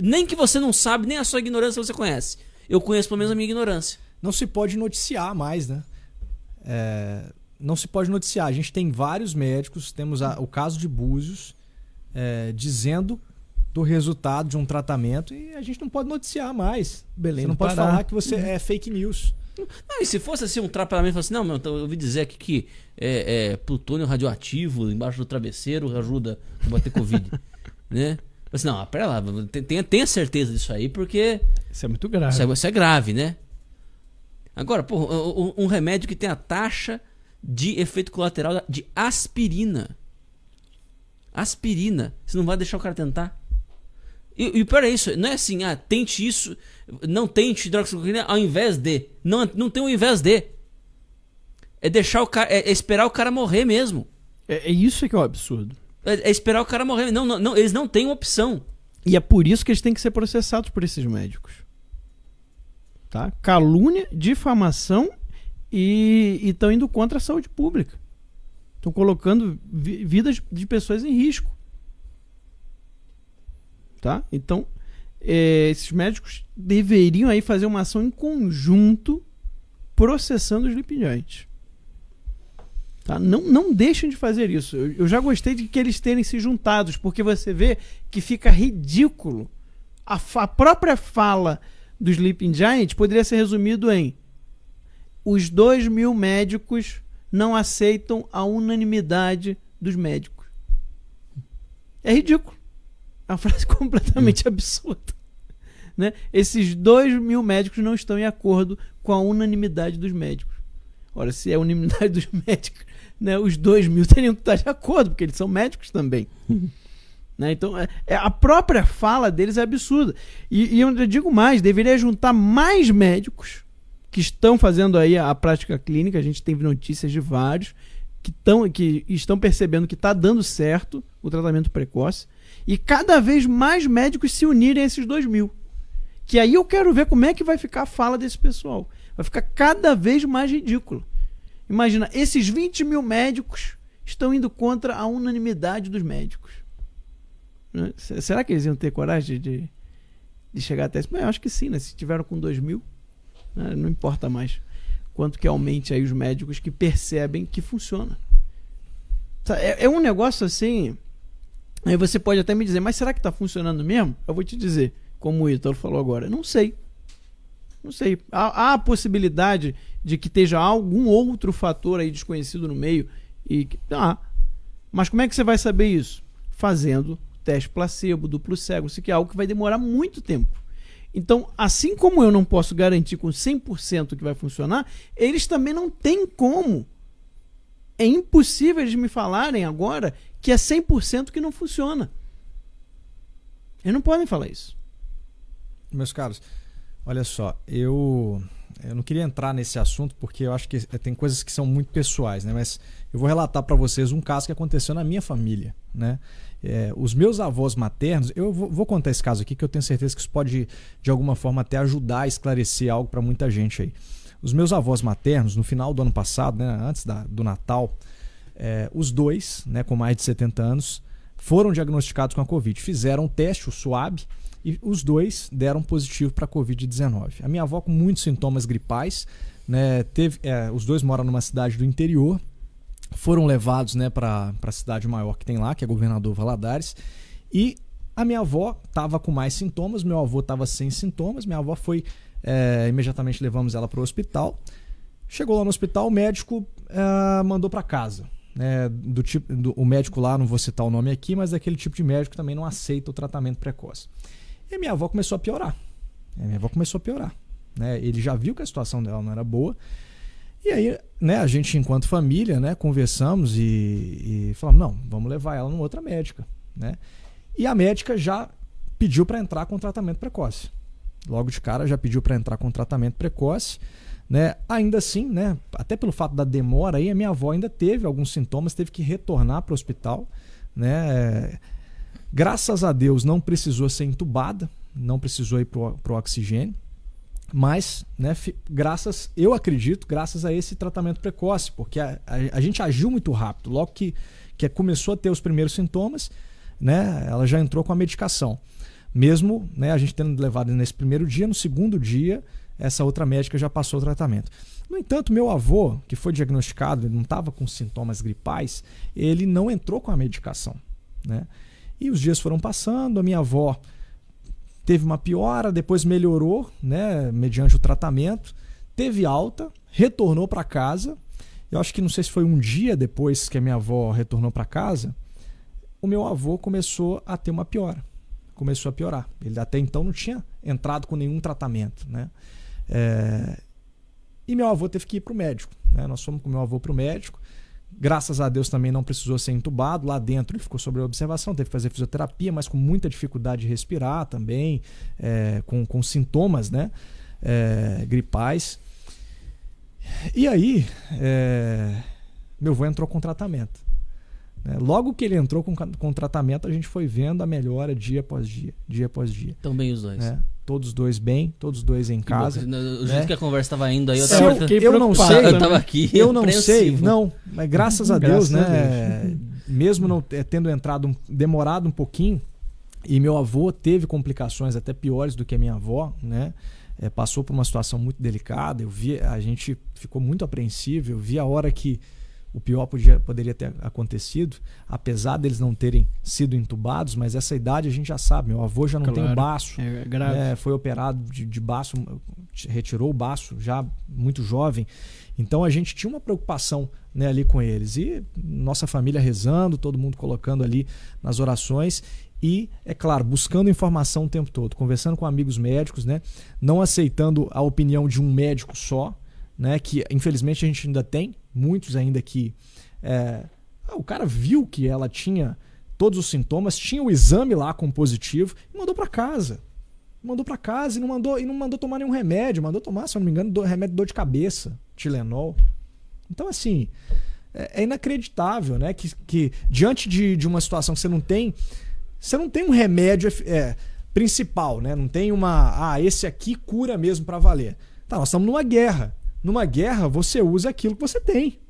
nem que você não sabe, nem a sua ignorância você conhece. Eu conheço pelo menos a minha ignorância. Não se pode noticiar mais, né? Não se pode noticiar. A gente tem vários médicos, temos o caso de Búzios, dizendo do resultado de um tratamento e a gente não pode noticiar mais. Belém você não pode falar que você é fake news. Não, e se fosse assim um tratamento, assim, não, meu, eu ouvi dizer aqui que plutônio radioativo embaixo do travesseiro ajuda a bater Covid, né? Mas não, pera lá, tenha certeza disso aí, porque isso é muito grave. Isso é grave, né? Agora, pô, um remédio que tem a taxa de efeito colateral de aspirina. Aspirina. Você não vai deixar o cara tentar? E o pior é isso. Não é assim, tente isso. Não tente hidroxicloroquina ao invés de. Não tem o invés de. É deixar o cara. É esperar o cara morrer mesmo. É isso que é o absurdo. É esperar o cara morrer. Não, eles não têm opção. E é por isso que eles têm que ser processados por esses médicos. Tá? Calúnia, difamação e estão indo contra a saúde pública. Estão colocando vidas de pessoas em risco. Tá? Então, esses médicos deveriam aí fazer uma ação em conjunto processando os Sleeping Giants. Tá? Não deixem de fazer isso. Eu já gostei de que eles terem se juntados, porque você vê que fica ridículo. A própria fala do Sleeping Giant poderia ser resumido em: os 2.000 médicos não aceitam a unanimidade dos médicos. É ridículo. É uma frase completamente absurda. Né? Esses 2.000 médicos não estão em acordo com a unanimidade dos médicos. Ora, se é a unanimidade dos médicos, né, os 2.000 teriam que estar de acordo, porque eles são médicos também. Né? Então, a própria fala deles é absurda. E eu digo mais, deveria juntar mais médicos que estão fazendo aí a prática clínica. A gente teve notícias de vários que estão percebendo que está dando certo o tratamento precoce. E cada vez mais médicos se unirem a esses 2.000. Que aí eu quero ver como é que vai ficar a fala desse pessoal. Vai ficar cada vez mais ridículo. Imagina, esses 20.000 médicos estão indo contra a unanimidade dos médicos. Né? Será que eles iam ter coragem de chegar até isso? Bem, eu acho que sim, né? Se tiveram com 2.000, né? Não importa mais quanto que aumente aí os médicos que percebem que funciona. É um negócio assim. Aí você pode até me dizer, mas será que está funcionando mesmo? Eu vou te dizer, como o Ítalo falou agora, não sei. Não sei. Há a possibilidade de que esteja algum outro fator aí desconhecido no meio. Mas como é que você vai saber isso? Fazendo teste placebo, duplo cego, isso aqui é algo que vai demorar muito tempo. Então, assim como eu não posso garantir com 100% que vai funcionar, eles também não têm como. É impossível eles me falarem agora que é 100% que não funciona. Eles não podem falar isso. Meus caros, olha só, eu eu não queria entrar nesse assunto porque eu acho que tem coisas que são muito pessoais, né? Mas eu vou relatar para vocês um caso que aconteceu na minha família, né? Os meus avós maternos, eu vou contar esse caso aqui que eu tenho certeza que isso pode de alguma forma até ajudar a esclarecer algo para muita gente aí. Os meus avós maternos, no final do ano passado, né, antes do Natal, os dois, né, com mais de 70 anos, foram diagnosticados com a Covid. Fizeram um teste, o SWAB, e os dois deram positivo para a Covid-19. A minha avó com muitos sintomas gripais, né, os dois moram numa cidade do interior, foram levados, né, para a cidade maior que tem lá, que é Governador Valadares, e a minha avó estava com mais sintomas, meu avô estava sem sintomas, minha avó foi, imediatamente levamos ela para o hospital. Chegou lá no hospital, o médico mandou para casa. O médico lá, não vou citar o nome aqui, mas daquele tipo de médico que também não aceita o tratamento precoce. E a minha avó começou a piorar. Né? Ele já viu que a situação dela não era boa. E aí, né, a gente, enquanto família, né, conversamos e falamos, não, vamos levar ela numa outra médica. Né? E a médica já pediu para entrar com tratamento precoce. Logo de cara já pediu para entrar com tratamento precoce. Né? Ainda assim, né, até pelo fato da demora, aí, a minha avó ainda teve alguns sintomas, teve que retornar para o hospital. Né? Graças a Deus não precisou ser entubada, não precisou ir para o oxigênio, mas, né, eu acredito, graças a esse tratamento precoce, porque a gente agiu muito rápido. Logo que começou a ter os primeiros sintomas, né, ela já entrou com a medicação. Mesmo, né, a gente tendo levado nesse primeiro dia, no segundo dia, essa outra médica já passou o tratamento. No entanto, meu avô, que foi diagnosticado, ele não estava com sintomas gripais, ele não entrou com a medicação. Né? E os dias foram passando, a minha avó teve uma piora, depois melhorou, né, mediante o tratamento, teve alta, retornou para casa. Eu acho que não sei se foi um dia depois que a minha avó retornou para casa, o meu avô começou a ter uma piora. Começou a piorar. Ele até então não tinha entrado com nenhum tratamento. Né? E meu avô teve que ir para o médico. Né? Nós fomos com meu avô para o médico. Graças a Deus também não precisou ser entubado. Lá dentro ele ficou sob observação, teve que fazer fisioterapia, mas com muita dificuldade de respirar também, com sintomas, né, gripais. E aí, meu avô entrou com tratamento. Logo que ele entrou com tratamento, a gente foi vendo a melhora dia após dia. Estão bem os dois. Todos os dois bem, todos os dois em casa. O jeito que a conversa estava indo aí, eu não sei. Eu tava aqui. Eu não sei, não. Mas graças a Deus, né? Mesmo não tendo demorado um pouquinho, e meu avô teve complicações até piores do que a minha avó, né? Passou por uma situação muito delicada. A gente ficou muito apreensivo. Eu vi a hora que o pior poderia ter acontecido, apesar deles não terem sido entubados, mas essa idade a gente já sabe, meu avô já não tem o baço, foi operado de baço, retirou o baço já muito jovem, então a gente tinha uma preocupação, né, ali com eles, e nossa família rezando, todo mundo colocando ali nas orações e, é claro, buscando informação o tempo todo, conversando com amigos médicos, né, não aceitando a opinião de um médico só, né, que infelizmente a gente ainda tem muitos ainda que o cara viu que ela tinha todos os sintomas, tinha o exame lá com positivo e mandou para casa. E não mandou tomar nenhum remédio, mandou tomar, se eu não me engano, remédio de dor de cabeça, Tilenol. Então, assim, é inacreditável, né, que diante de uma situação que você não tem um remédio principal, né, não tem esse aqui cura mesmo para valer. Tá, nós estamos numa guerra. Numa guerra, você usa aquilo que você tem.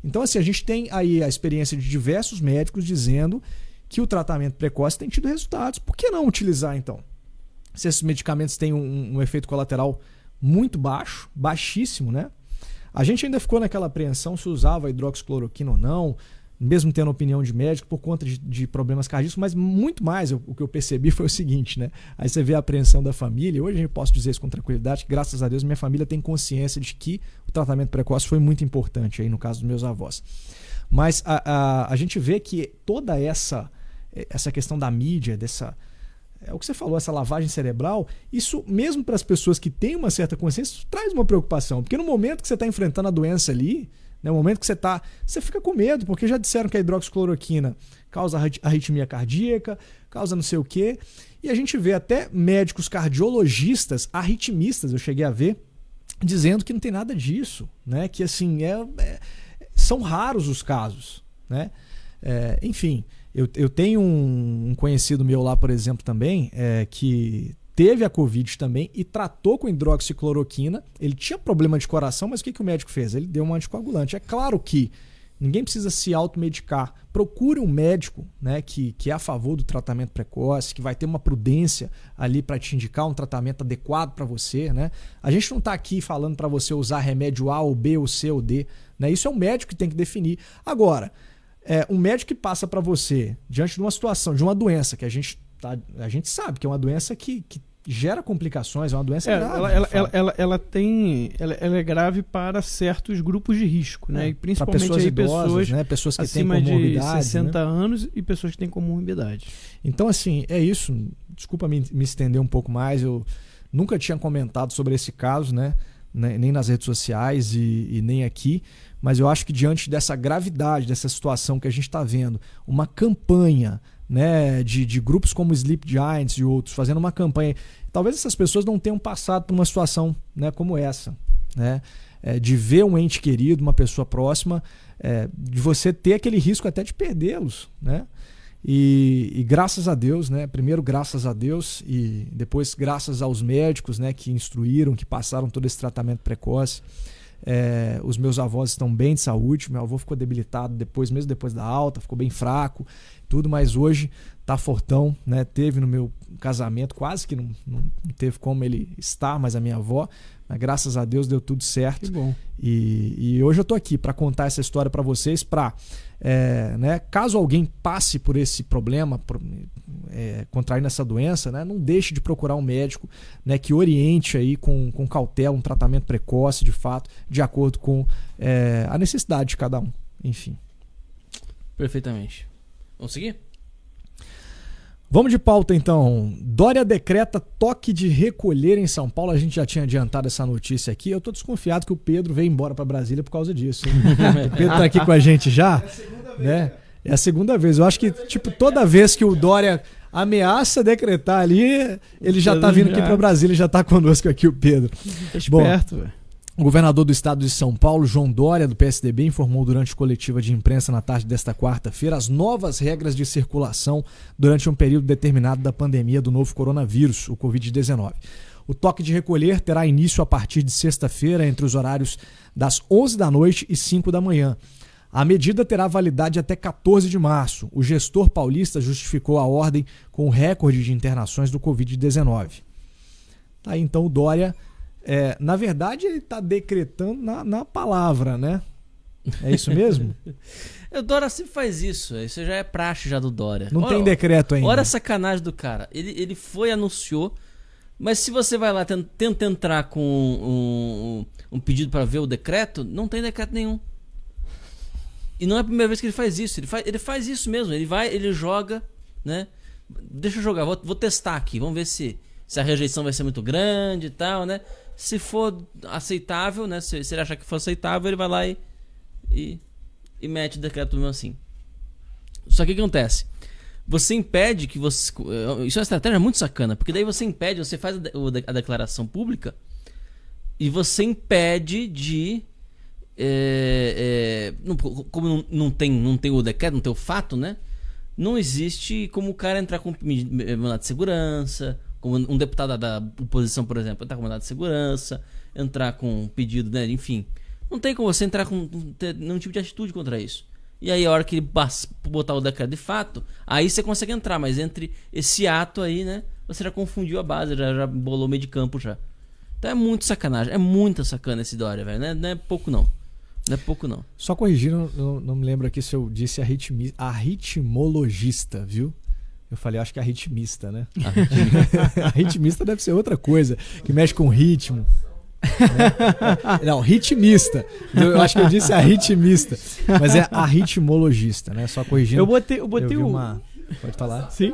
Então, assim, a gente tem aí a experiência de diversos médicos dizendo que o tratamento precoce tem tido resultados. Por que não utilizar, então? Se esses medicamentos têm um efeito colateral muito baixo, baixíssimo, né? A gente ainda ficou naquela apreensão se usava hidroxicloroquina ou não, mesmo tendo opinião de médico, por conta de problemas cardíacos, mas muito mais o que eu percebi foi o seguinte, né? Aí você vê a apreensão da família, hoje eu posso dizer isso com tranquilidade, que graças a Deus minha família tem consciência de que o tratamento precoce foi muito importante aí no caso dos meus avós. Mas a gente vê que toda essa questão da mídia, o que você falou, essa lavagem cerebral, isso mesmo para as pessoas que têm uma certa consciência, isso traz uma preocupação, porque no momento que você está enfrentando a doença ali, Né? O momento que você fica com medo, porque já disseram que a hidroxicloroquina causa arritmia cardíaca, causa não sei o quê. E a gente vê até médicos cardiologistas, arritmistas, eu cheguei a ver, dizendo que não tem nada disso, né? Que assim, são raros os casos, né? Enfim, eu tenho um conhecido meu lá, por exemplo, também, que teve a Covid também e tratou com hidroxicloroquina. Ele tinha problema de coração, mas o que o médico fez? Ele deu um anticoagulante. É claro que ninguém precisa se automedicar. Procure um médico, né, que é a favor do tratamento precoce, que vai ter uma prudência ali para te indicar um tratamento adequado para você. Né? A gente não está aqui falando para você usar remédio A ou B ou C ou D. Né? Isso é o médico que tem que definir. Agora, um médico que passa para você, diante de uma situação, de uma doença, que a gente sabe que é uma doença que gera complicações, é uma doença grave. Ela é grave para certos grupos de risco, né? E principalmente pessoas aí idosas, né? Pessoas que têm acima de comorbidade, 60 né? anos e pessoas que têm comorbidade. Então, assim, é isso. Desculpa me estender um pouco mais. Eu nunca tinha comentado sobre esse caso, né? Nem nas redes sociais e nem aqui. Mas eu acho que diante dessa gravidade, dessa situação que a gente está vendo, uma campanha, né, de grupos como Sleep Giants e outros, fazendo uma campanha. Talvez essas pessoas não tenham passado por uma situação, né, como essa. Né? De ver um ente querido, uma pessoa próxima, de você ter aquele risco até de perdê-los. Né? E graças a Deus, né, primeiro graças a Deus e depois graças aos médicos, né, que instruíram, que passaram todo esse tratamento precoce. Os meus avós estão bem de saúde. Meu avô ficou debilitado mesmo depois da alta, ficou bem fraco, tudo, mas hoje tá fortão, né? Teve no meu casamento, quase que não teve como ele estar, mas a minha avó, mas graças a Deus deu tudo certo. Que bom. E hoje eu tô aqui para contar essa história para vocês, né, caso alguém passe por esse problema, contraindo essa doença, né, não deixe de procurar um médico, né, que oriente aí com cautela um tratamento precoce, de fato, de acordo com a necessidade de cada um. Enfim. Perfeitamente. Vamos seguir? Vamos de pauta então. Dória decreta toque de recolher em São Paulo. A gente já tinha adiantado essa notícia aqui. Eu estou desconfiado que o Pedro veio embora para Brasília por causa disso. O Pedro está aqui com a gente já. Né? É a segunda vez. Eu acho que toda vez que o Dória ameaça decretar ali, ele já está vindo aqui para Brasília e já está conosco aqui o Pedro. Esperto, velho. O governador do estado de São Paulo, João Dória, do PSDB, informou durante coletiva de imprensa na tarde desta quarta-feira as novas regras de circulação durante um período determinado da pandemia do novo coronavírus, o Covid-19. O toque de recolher terá início a partir de sexta-feira, entre os horários das 11 da noite e 5 da manhã. A medida terá validade até 14 de março. O gestor paulista justificou a ordem com o recorde de internações do Covid-19. Aí então o Dória... na verdade, ele está decretando na palavra, né? É isso mesmo? O Dória sempre faz isso. Isso já é praxe já do Dória. Não tem decreto ainda. Olha a sacanagem do cara. Ele foi, anunciou, mas se você vai lá tenta entrar com um pedido para ver o decreto, não tem decreto nenhum. E não é a primeira vez que ele faz isso. Ele faz isso mesmo. Ele joga, né? Deixa eu jogar, vou testar aqui. Vamos ver se a rejeição vai ser muito grande e tal, né? Se for aceitável, né? Se ele achar que for aceitável, ele vai lá e mete o decreto mesmo assim. Só que o que acontece? Você impede que você... Isso é uma estratégia muito sacana, porque daí você impede, você faz a declaração pública e você impede de... como não tem o decreto, não tem o fato, né? Não existe como o cara entrar com mandado de segurança... Como um deputado da oposição, por exemplo, entrar com mandado de segurança, entrar com um pedido, né? Enfim. Não tem como você entrar com nenhum tipo de atitude contra isso. E aí, a hora que ele botar o decreto de fato, aí você consegue entrar. Mas entre esse ato aí, né? Você já confundiu a base, já bolou o meio de campo já. Então é muito sacanagem. É muita sacana esse Dória, velho. Não é pouco, não. Não é pouco, não. Só corrigindo, não me lembro aqui se eu disse arritmologista, viu? Eu falei, acho que é arritmista, né? Arritmista deve ser outra coisa, que mexe com ritmo. Né? Não, ritmista. Eu acho que eu disse arritmista. Mas é arritmologista, né? Só corrigindo. Eu botei Pode falar? Sim.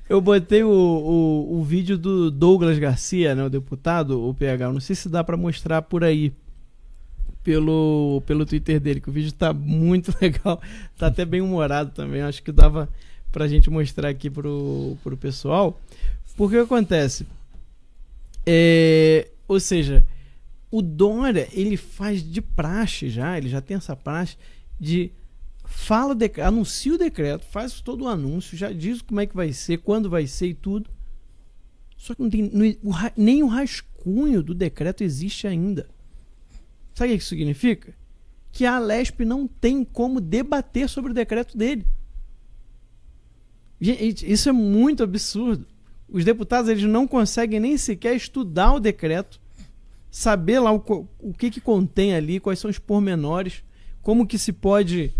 Eu botei o vídeo do Douglas Garcia, né? O deputado, o PH. Eu não sei se dá pra mostrar por aí. pelo Twitter dele, que o vídeo tá muito legal, tá até bem humorado também, acho que dava pra gente mostrar aqui pro pessoal. Porque o que acontece? Ou seja, o Dória, ele faz de praxe já, ele já tem essa praxe de anuncia o decreto, faz todo o anúncio, já diz como é que vai ser, quando vai ser e tudo. Só que nem o rascunho do decreto existe ainda. Sabe o que isso significa? Que a Alesp não tem como debater sobre o decreto dele. Gente, isso é muito absurdo. Os deputados, eles não conseguem nem sequer estudar o decreto, saber lá o que contém ali, quais são os pormenores, como que se pode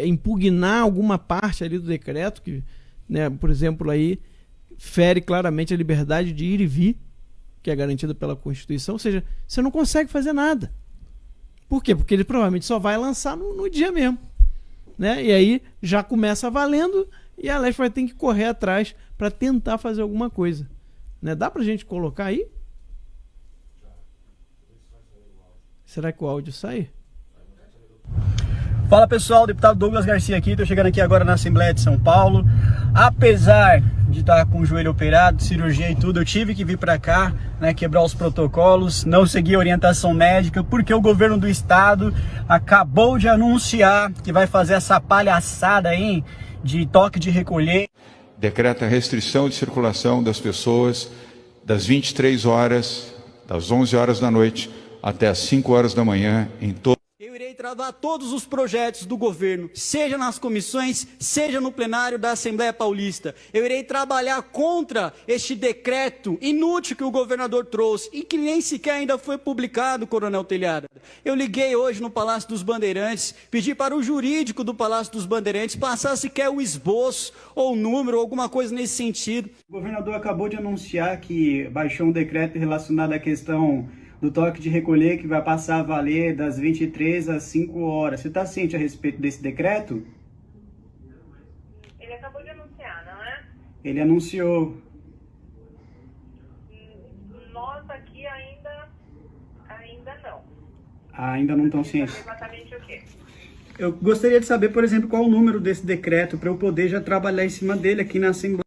impugnar alguma parte ali do decreto, que, né, por exemplo, aí fere claramente a liberdade de ir e vir, que é garantida pela Constituição. Ou seja, você não consegue fazer nada. Por quê? Porque ele provavelmente só vai lançar no dia mesmo, né? E aí já começa valendo e a Alesp vai ter que correr atrás para tentar fazer alguma coisa, né? Dá pra gente colocar aí? Será que o áudio sai? Fala pessoal, deputado Douglas Garcia aqui, estou chegando aqui agora na Assembleia de São Paulo. Apesar de estar com o joelho operado, cirurgia e tudo, eu tive que vir para cá, né, quebrar os protocolos, não seguir a orientação médica, porque o governo do estado acabou de anunciar que vai fazer essa palhaçada aí de toque de recolher. Decreta a restrição de circulação das pessoas das 23 horas, das 11 horas da noite até as 5 horas da manhã em todo. Eu irei travar todos os projetos do governo, seja nas comissões, seja no plenário da Assembleia Paulista. Eu irei trabalhar contra este decreto inútil que o governador trouxe e que nem sequer ainda foi publicado, Coronel Telhada. Eu liguei hoje no Palácio dos Bandeirantes, pedi para o jurídico do Palácio dos Bandeirantes passar sequer o esboço ou o número, alguma coisa nesse sentido. O governador acabou de anunciar que baixou um decreto relacionado à questão do toque de recolher, que vai passar a valer das 23 às 5 horas. Você está ciente a respeito desse decreto? Ele acabou de anunciar, não é? Ele anunciou. Nós aqui ainda não. Ainda não estão cientes. Exatamente o quê? Eu gostaria de saber, por exemplo, qual o número desse decreto, para eu poder já trabalhar em cima dele aqui na Assembleia.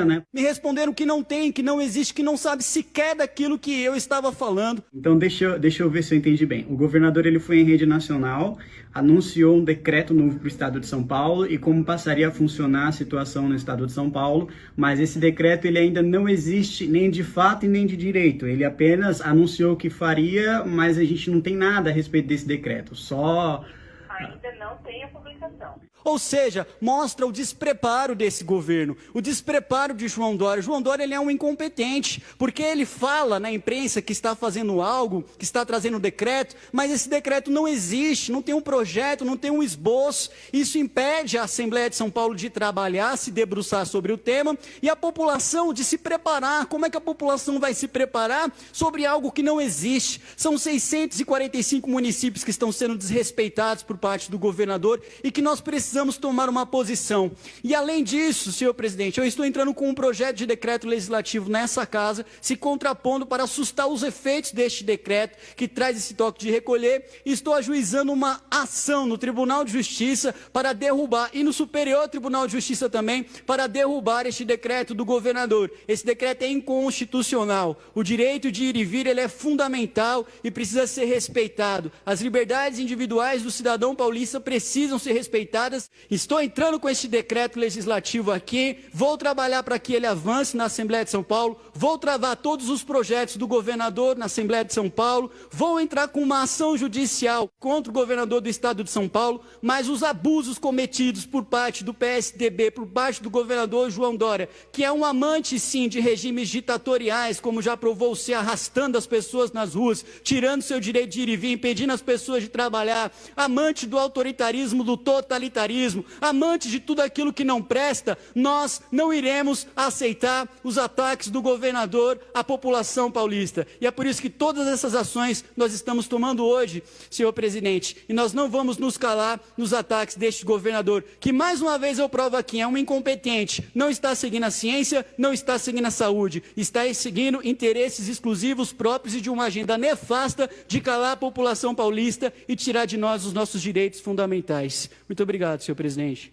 Né? Me responderam que não tem, que não existe, que não sabe sequer daquilo que eu estava falando. Então deixa eu ver se eu entendi bem. O governador, ele foi em rede nacional, anunciou um decreto novo para o estado de São Paulo e como passaria a funcionar a situação no estado de São Paulo, mas esse decreto ele ainda não existe nem de fato e nem de direito. Ele apenas anunciou que faria, mas a gente não tem nada a respeito desse decreto, só... Ainda não tem a publicação. Ou seja, mostra o despreparo desse governo, o despreparo de João Dória. João Dória, ele é um incompetente, porque ele fala na imprensa que está fazendo algo, que está trazendo um decreto, mas esse decreto não existe, não tem um projeto, não tem um esboço. Isso impede a Assembleia de São Paulo de trabalhar, se debruçar sobre o tema e a população de se preparar. Como é que a população vai se preparar sobre algo que não existe? São 645 municípios que estão sendo desrespeitados por parte do governador e que nós precisamos tomar uma posição. E além disso, senhor presidente, eu estou entrando com um projeto de decreto legislativo nessa casa, se contrapondo para assustar os efeitos deste decreto que traz esse toque de recolher, e estou ajuizando uma ação no Tribunal de Justiça para derrubar, e no Superior Tribunal de Justiça também, para derrubar este decreto do governador. Esse decreto é inconstitucional. O direito de ir e vir, ele é fundamental e precisa ser respeitado. As liberdades individuais do cidadão paulista precisam ser respeitadas. Estou entrando com este decreto legislativo aqui, vou trabalhar para que ele avance na Assembleia de São Paulo, vou travar todos os projetos do governador na Assembleia de São Paulo, vou entrar com uma ação judicial contra o governador do estado de São Paulo, mas os abusos cometidos por parte do PSDB, por parte do governador João Dória, que é um amante sim de regimes ditatoriais, como já provou ser, arrastando as pessoas nas ruas, tirando seu direito de ir e vir, impedindo as pessoas de trabalhar, amante do autoritarismo, do totalitarismo, bolsonarismo, amantes de tudo aquilo que não presta, nós não iremos aceitar os ataques do governador à população paulista. E é por isso que todas essas ações nós estamos tomando hoje, senhor presidente, e nós não vamos nos calar nos ataques deste governador, que mais uma vez eu provo aqui, é um incompetente, não está seguindo a ciência, não está seguindo a saúde, está seguindo interesses exclusivos próprios e de uma agenda nefasta de calar a população paulista e tirar de nós os nossos direitos fundamentais. Muito obrigado, senhor presidente.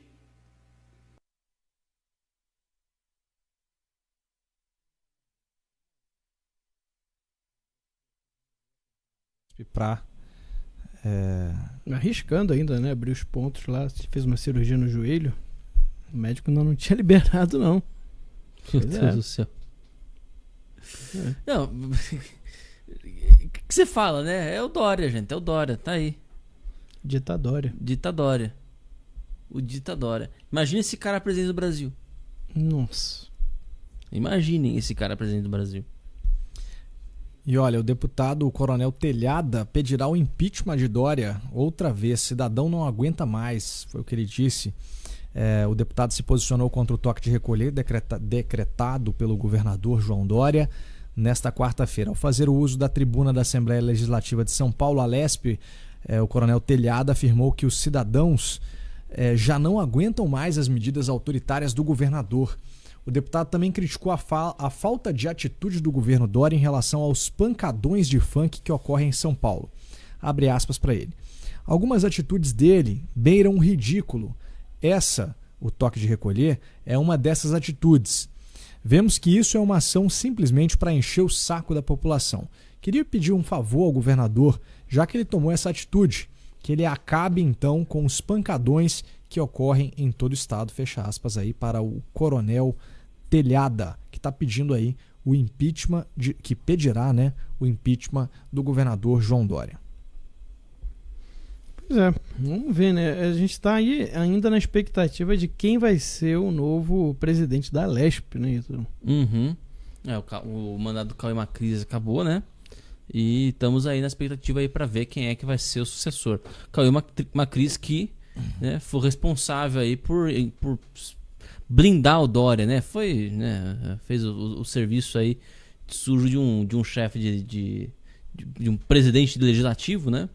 Para Arriscando ainda, né? Abrir os pontos lá. Fez uma cirurgia no joelho. O médico não tinha liberado, não. Meu Pois Deus é. do céu. É. Não, o que você fala, né? É o Dória, gente. É o Dória, tá aí. Ditadória. Ditadória. O Ditadória. Imagina esse cara presidente do Brasil. Nossa. Imaginem esse cara presidente do Brasil. E olha, o deputado o Coronel Telhada pedirá o impeachment de Dória outra vez. Cidadão não aguenta mais, foi o que ele disse. O deputado se posicionou contra o toque de recolher decretado pelo governador João Dória nesta quarta-feira. Ao fazer o uso da tribuna da Assembleia Legislativa de São Paulo, a Lesp, o Coronel Telhada afirmou que os cidadãos já não aguentam mais as medidas autoritárias do governador. O deputado também criticou a falta de atitude do governo Dória em relação aos pancadões de funk que ocorrem em São Paulo. Abre aspas para ele. Algumas atitudes dele beiram o ridículo. O toque de recolher, é uma dessas atitudes. Vemos que isso é uma ação simplesmente para encher o saco da população. Queria pedir um favor ao governador, já que ele tomou essa atitude, que ele acabe então com os pancadões que ocorrem em todo o estado, fecha aspas aí para o Coronel Telhada, que está pedindo aí o impeachment, que pedirá, né, o impeachment do governador João Dória. Pois é, vamos ver, né? A gente está aí ainda na expectativa de quem vai ser o novo presidente da Lesp, né, Ítalo? Uhum. O mandato do Cauê Macris acabou, né? E estamos aí na expectativa aí para ver quem é que vai ser o sucessor. Cauê Macris que, né, foi responsável aí por blindar o Dória, né? Foi, né, fez o serviço aí sujo de um chefe de um presidente legislativo, né?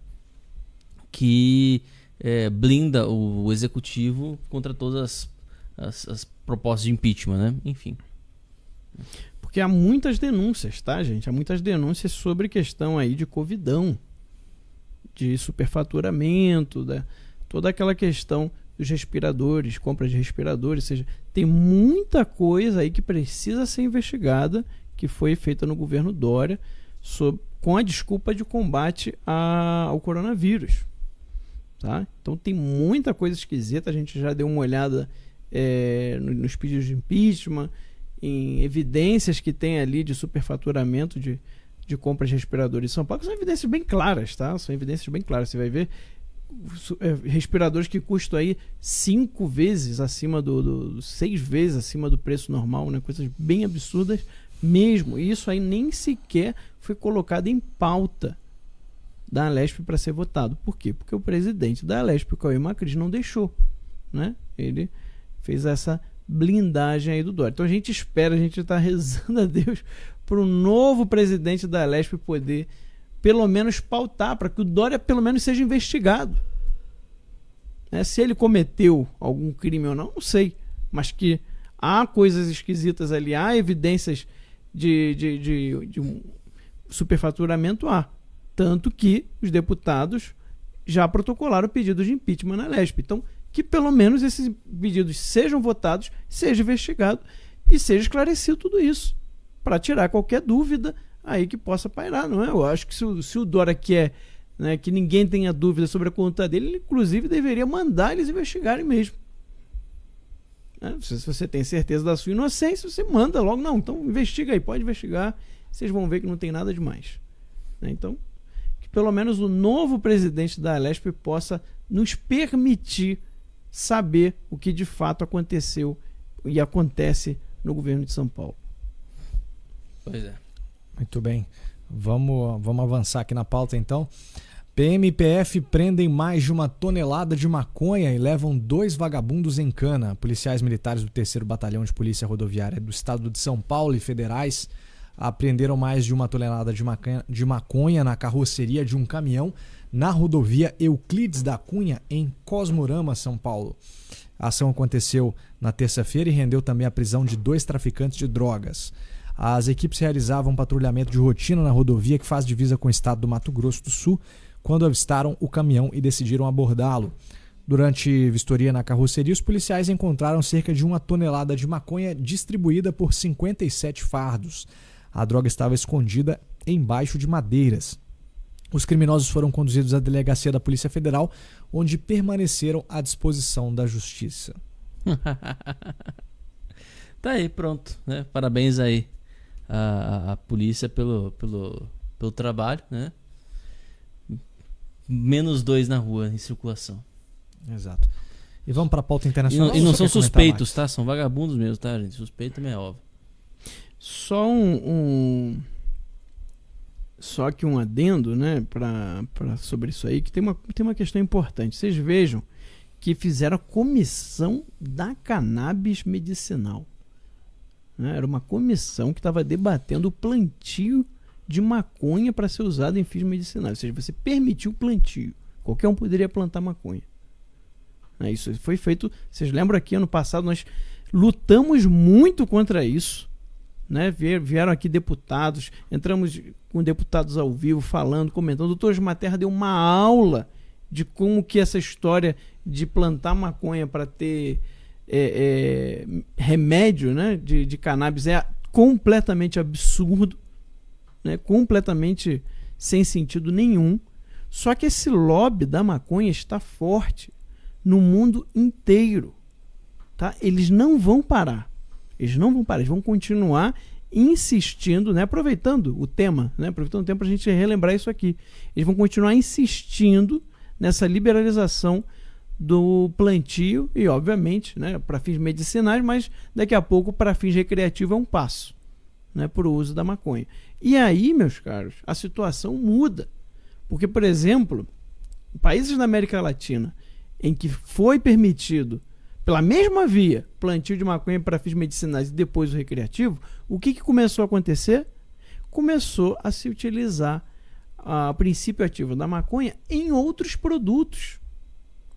Que blinda o executivo contra todas as propostas de impeachment, né? Enfim. Porque há muitas denúncias, tá, gente? Há muitas denúncias sobre questão aí de covidão, de superfaturamento, toda aquela questão dos respiradores, compra de respiradores, ou seja, tem muita coisa aí que precisa ser investigada, que foi feita no governo Dória, com a desculpa de combate ao coronavírus. Tá? Então tem muita coisa esquisita, a gente já deu uma olhada nos pedidos de impeachment, em evidências que tem ali de superfaturamento de compras de respiradores em São Paulo, que são evidências bem claras, tá? São evidências bem claras, você vai ver respiradores que custam aí 5 vezes acima 6 vezes acima do preço normal, né? Coisas bem absurdas mesmo, e isso aí nem sequer foi colocado em pauta da Alesp para ser votado. Por quê? Porque o presidente da Alesp, o Cauê Macris, não deixou, né? Ele fez essa blindagem aí do Dória. Então a gente espera, a gente está rezando a Deus para o novo presidente da Alesp poder pelo menos pautar, para que o Dória pelo menos seja investigado. Se ele cometeu algum crime ou não, não sei, mas que há coisas esquisitas ali, há evidências de um superfaturamento, há. Tanto que os deputados já protocolaram pedido de impeachment na Lesp. Então, que pelo menos esses pedidos sejam votados, seja investigado e seja esclarecido tudo isso, para tirar qualquer dúvida aí que possa pairar, não é? Eu acho que se o Dória quer, né, que ninguém tenha dúvida sobre a conduta dele, ele inclusive deveria mandar eles investigarem mesmo. Se você tem certeza da sua inocência, você manda logo, não, então investiga aí, pode investigar, vocês vão ver que não tem nada demais. Então, que pelo menos o novo presidente da Alesp possa nos permitir saber o que de fato aconteceu e acontece no governo de São Paulo. Pois é. Muito bem. Vamos avançar aqui na pauta então. PM e PF prendem mais de 1 tonelada de maconha e levam 2 vagabundos em cana. Policiais militares do 3º Batalhão de Polícia Rodoviária do Estado de São Paulo e federais apreenderam mais de 1 tonelada de maconha na carroceria de um caminhão na rodovia Euclides da Cunha, em Cosmorama, São Paulo. A ação aconteceu na terça-feira e rendeu também a prisão de 2 traficantes de drogas. As equipes realizavam um patrulhamento de rotina na rodovia que faz divisa com o estado do Mato Grosso do Sul, quando avistaram o caminhão e decidiram abordá-lo. Durante vistoria na carroceria, os policiais encontraram cerca de 1 tonelada de maconha distribuída por 57 fardos. A droga estava escondida embaixo de madeiras. Os criminosos foram conduzidos à delegacia da Polícia Federal, onde permaneceram à disposição da Justiça. Tá aí, pronto, né? Parabéns aí à polícia pelo trabalho, né? Menos 2 na rua em circulação. Exato. E vamos para a pauta internacional. E não são suspeitos, tá? São vagabundos mesmo, tá, gente? Suspeito também é óbvio. Só Só que um adendo, né, sobre isso aí, que tem uma questão importante. Vocês vejam que fizeram a comissão da cannabis medicinal. Né? Era uma comissão que estava debatendo o plantio de maconha para ser usado em fins medicinais. Ou seja, você permitiu o plantio. Qualquer um poderia plantar maconha. Isso foi feito... Vocês lembram aqui, ano passado, nós lutamos muito contra isso. Né? Vieram aqui deputados, entramos com deputados ao vivo falando, comentando. O doutor Osmar Terra deu uma aula de como que essa história de plantar maconha para ter remédio, né, de cannabis é completamente absurdo, né, completamente sem sentido nenhum. Só que esse lobby da maconha está forte no mundo inteiro, tá? Eles não vão parar. Eles vão continuar insistindo, né? Aproveitando o tema, né? Aproveitando o tempo para a gente relembrar isso aqui. Eles vão continuar insistindo nessa liberalização do plantio e, obviamente, né, para fins medicinais, mas daqui a pouco para fins recreativos é um passo, né, para o uso da maconha. E aí, meus caros, a situação muda. Porque, por exemplo, países da América Latina em que foi permitido pela mesma via, plantio de maconha para fins medicinais e depois o recreativo, o que começou a acontecer? Começou a se utilizar o princípio ativo da maconha em outros produtos.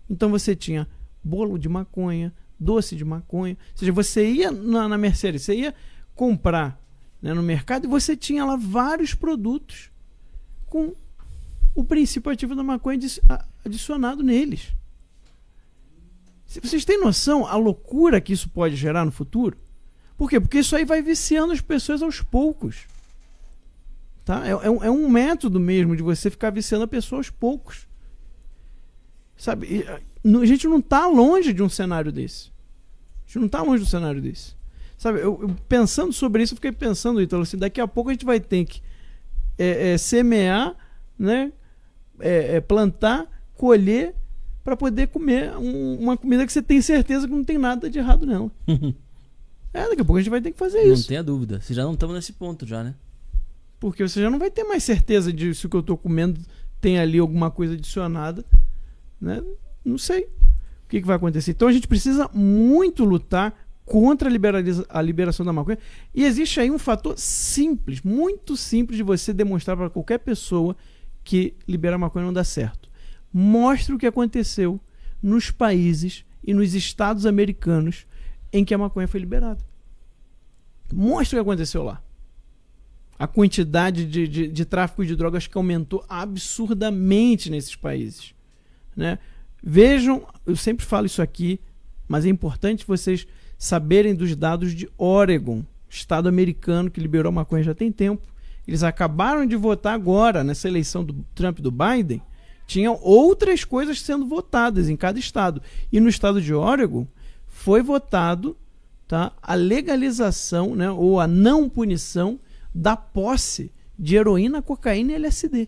Então você tinha bolo de maconha, doce de maconha, ou seja, você ia na mercearia, você ia comprar, né, no mercado e você tinha lá vários produtos com o princípio ativo da maconha adicionado neles. Se vocês têm noção a loucura que isso pode gerar no futuro? Por quê? Porque isso aí vai viciando as pessoas aos poucos. Tá? É um método mesmo de você ficar viciando a pessoa aos poucos. Sabe? A gente não está longe de um cenário desse. Sabe? Eu pensando sobre isso, eu fiquei pensando, Ítalo, assim, daqui a pouco a gente vai ter que semear, né? Plantar, colher, para poder comer uma comida que você tem certeza que não tem nada de errado nela. Daqui a pouco a gente vai ter que fazer isso. Não tenha dúvida. Se já não estamos nesse ponto já, né? Porque você já não vai ter mais certeza de se o que eu estou comendo tem ali alguma coisa adicionada, né? Não sei o que vai acontecer. Então a gente precisa muito lutar contra a liberação da maconha. E existe aí um fator simples, muito simples de você demonstrar para qualquer pessoa que liberar maconha não dá certo. Mostra o que aconteceu nos países e nos estados americanos em que a maconha foi liberada. Mostra o que aconteceu lá. A quantidade de tráfico de drogas que aumentou absurdamente nesses países, né? Vejam, eu sempre falo isso aqui, mas é importante vocês saberem dos dados de Oregon, estado americano que liberou a maconha já tem tempo. Eles acabaram de votar agora, nessa eleição do Trump e do Biden, tinham outras coisas sendo votadas em cada estado. E no estado de Oregon foi votado, tá, a legalização, né, ou a não punição da posse de heroína, cocaína e LSD.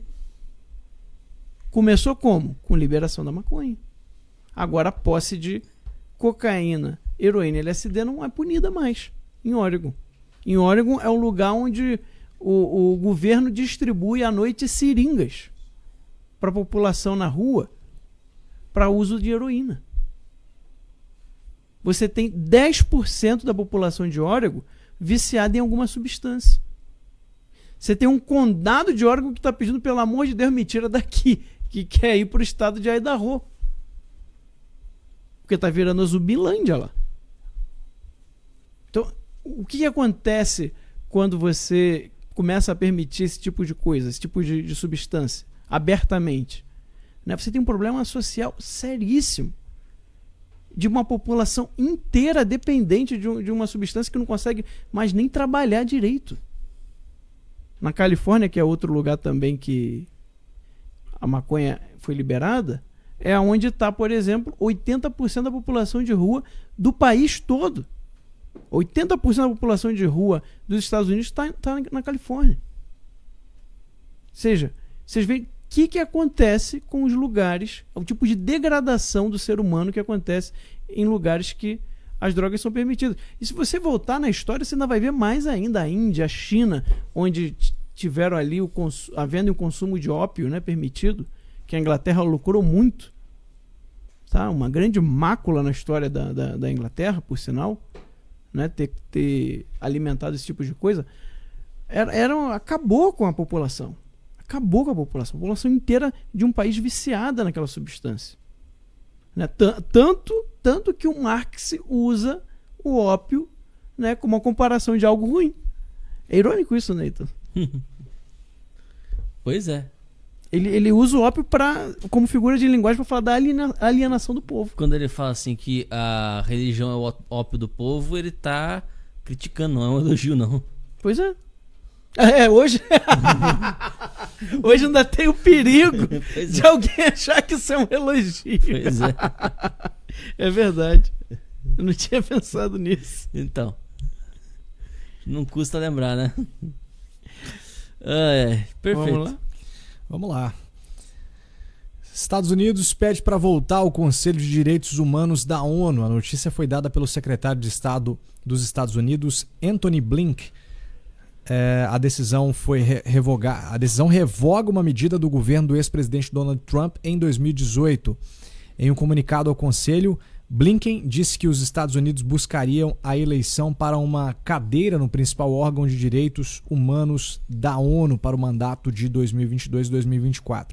Começou como? Com liberação da maconha. Agora a posse de cocaína, heroína e LSD não é punida mais em Oregon. Em Oregon é o lugar onde o governo distribui à noite seringas. para a população na rua para uso de heroína. Você tem 10% da população de Oregon viciada em alguma substância. Você tem um condado de Oregon que está pedindo, pelo amor de Deus, me tira daqui, que quer ir para o estado de Idaho. Porque está virando a Zumbilândia lá. Então, o que acontece quando você começa a permitir esse tipo de coisa, esse tipo de substância, abertamente? Né? Você tem um problema social seríssimo de uma população inteira dependente de uma substância que não consegue mais nem trabalhar direito. Na Califórnia, que é outro lugar também que a maconha foi liberada, é onde está, por exemplo, 80% da população de rua do país todo. 80% da população de rua dos Estados Unidos está na Califórnia. Ou seja, vocês veem o que acontece com os lugares, o tipo de degradação do ser humano que acontece em lugares que as drogas são permitidas. E se você voltar na história, você ainda vai ver mais ainda a Índia, a China, onde tiveram ali a venda e o consumo de ópio, né, permitido, que a Inglaterra lucrou muito. Tá? Uma grande mácula na história da Inglaterra, por sinal, né, ter alimentado esse tipo de coisa. Acabou com a população. Acabou com a população inteira de um país viciada naquela substância. Né? Tanto que o Marx usa o ópio, né, como uma comparação de algo ruim. É irônico isso, Neito. Pois é. Ele usa o ópio como figura de linguagem para falar da alienação do povo. Quando ele fala assim que a religião é o ópio do povo, ele tá criticando, não é um elogio, não. Pois é. Hoje ainda tem o perigo de alguém achar que isso é um elogio. Pois é. É verdade. Eu não tinha pensado nisso. Então, não custa lembrar, né? Perfeito. Vamos lá. Estados Unidos pede para voltar ao Conselho de Direitos Humanos da ONU. A notícia foi dada pelo secretário de Estado dos Estados Unidos, Antony Blinken. A decisão revoga uma medida do governo do ex-presidente Donald Trump em 2018. Em um comunicado ao Conselho, Blinken disse que os Estados Unidos buscariam a eleição para uma cadeira no principal órgão de direitos humanos da ONU para o mandato de 2022-2024.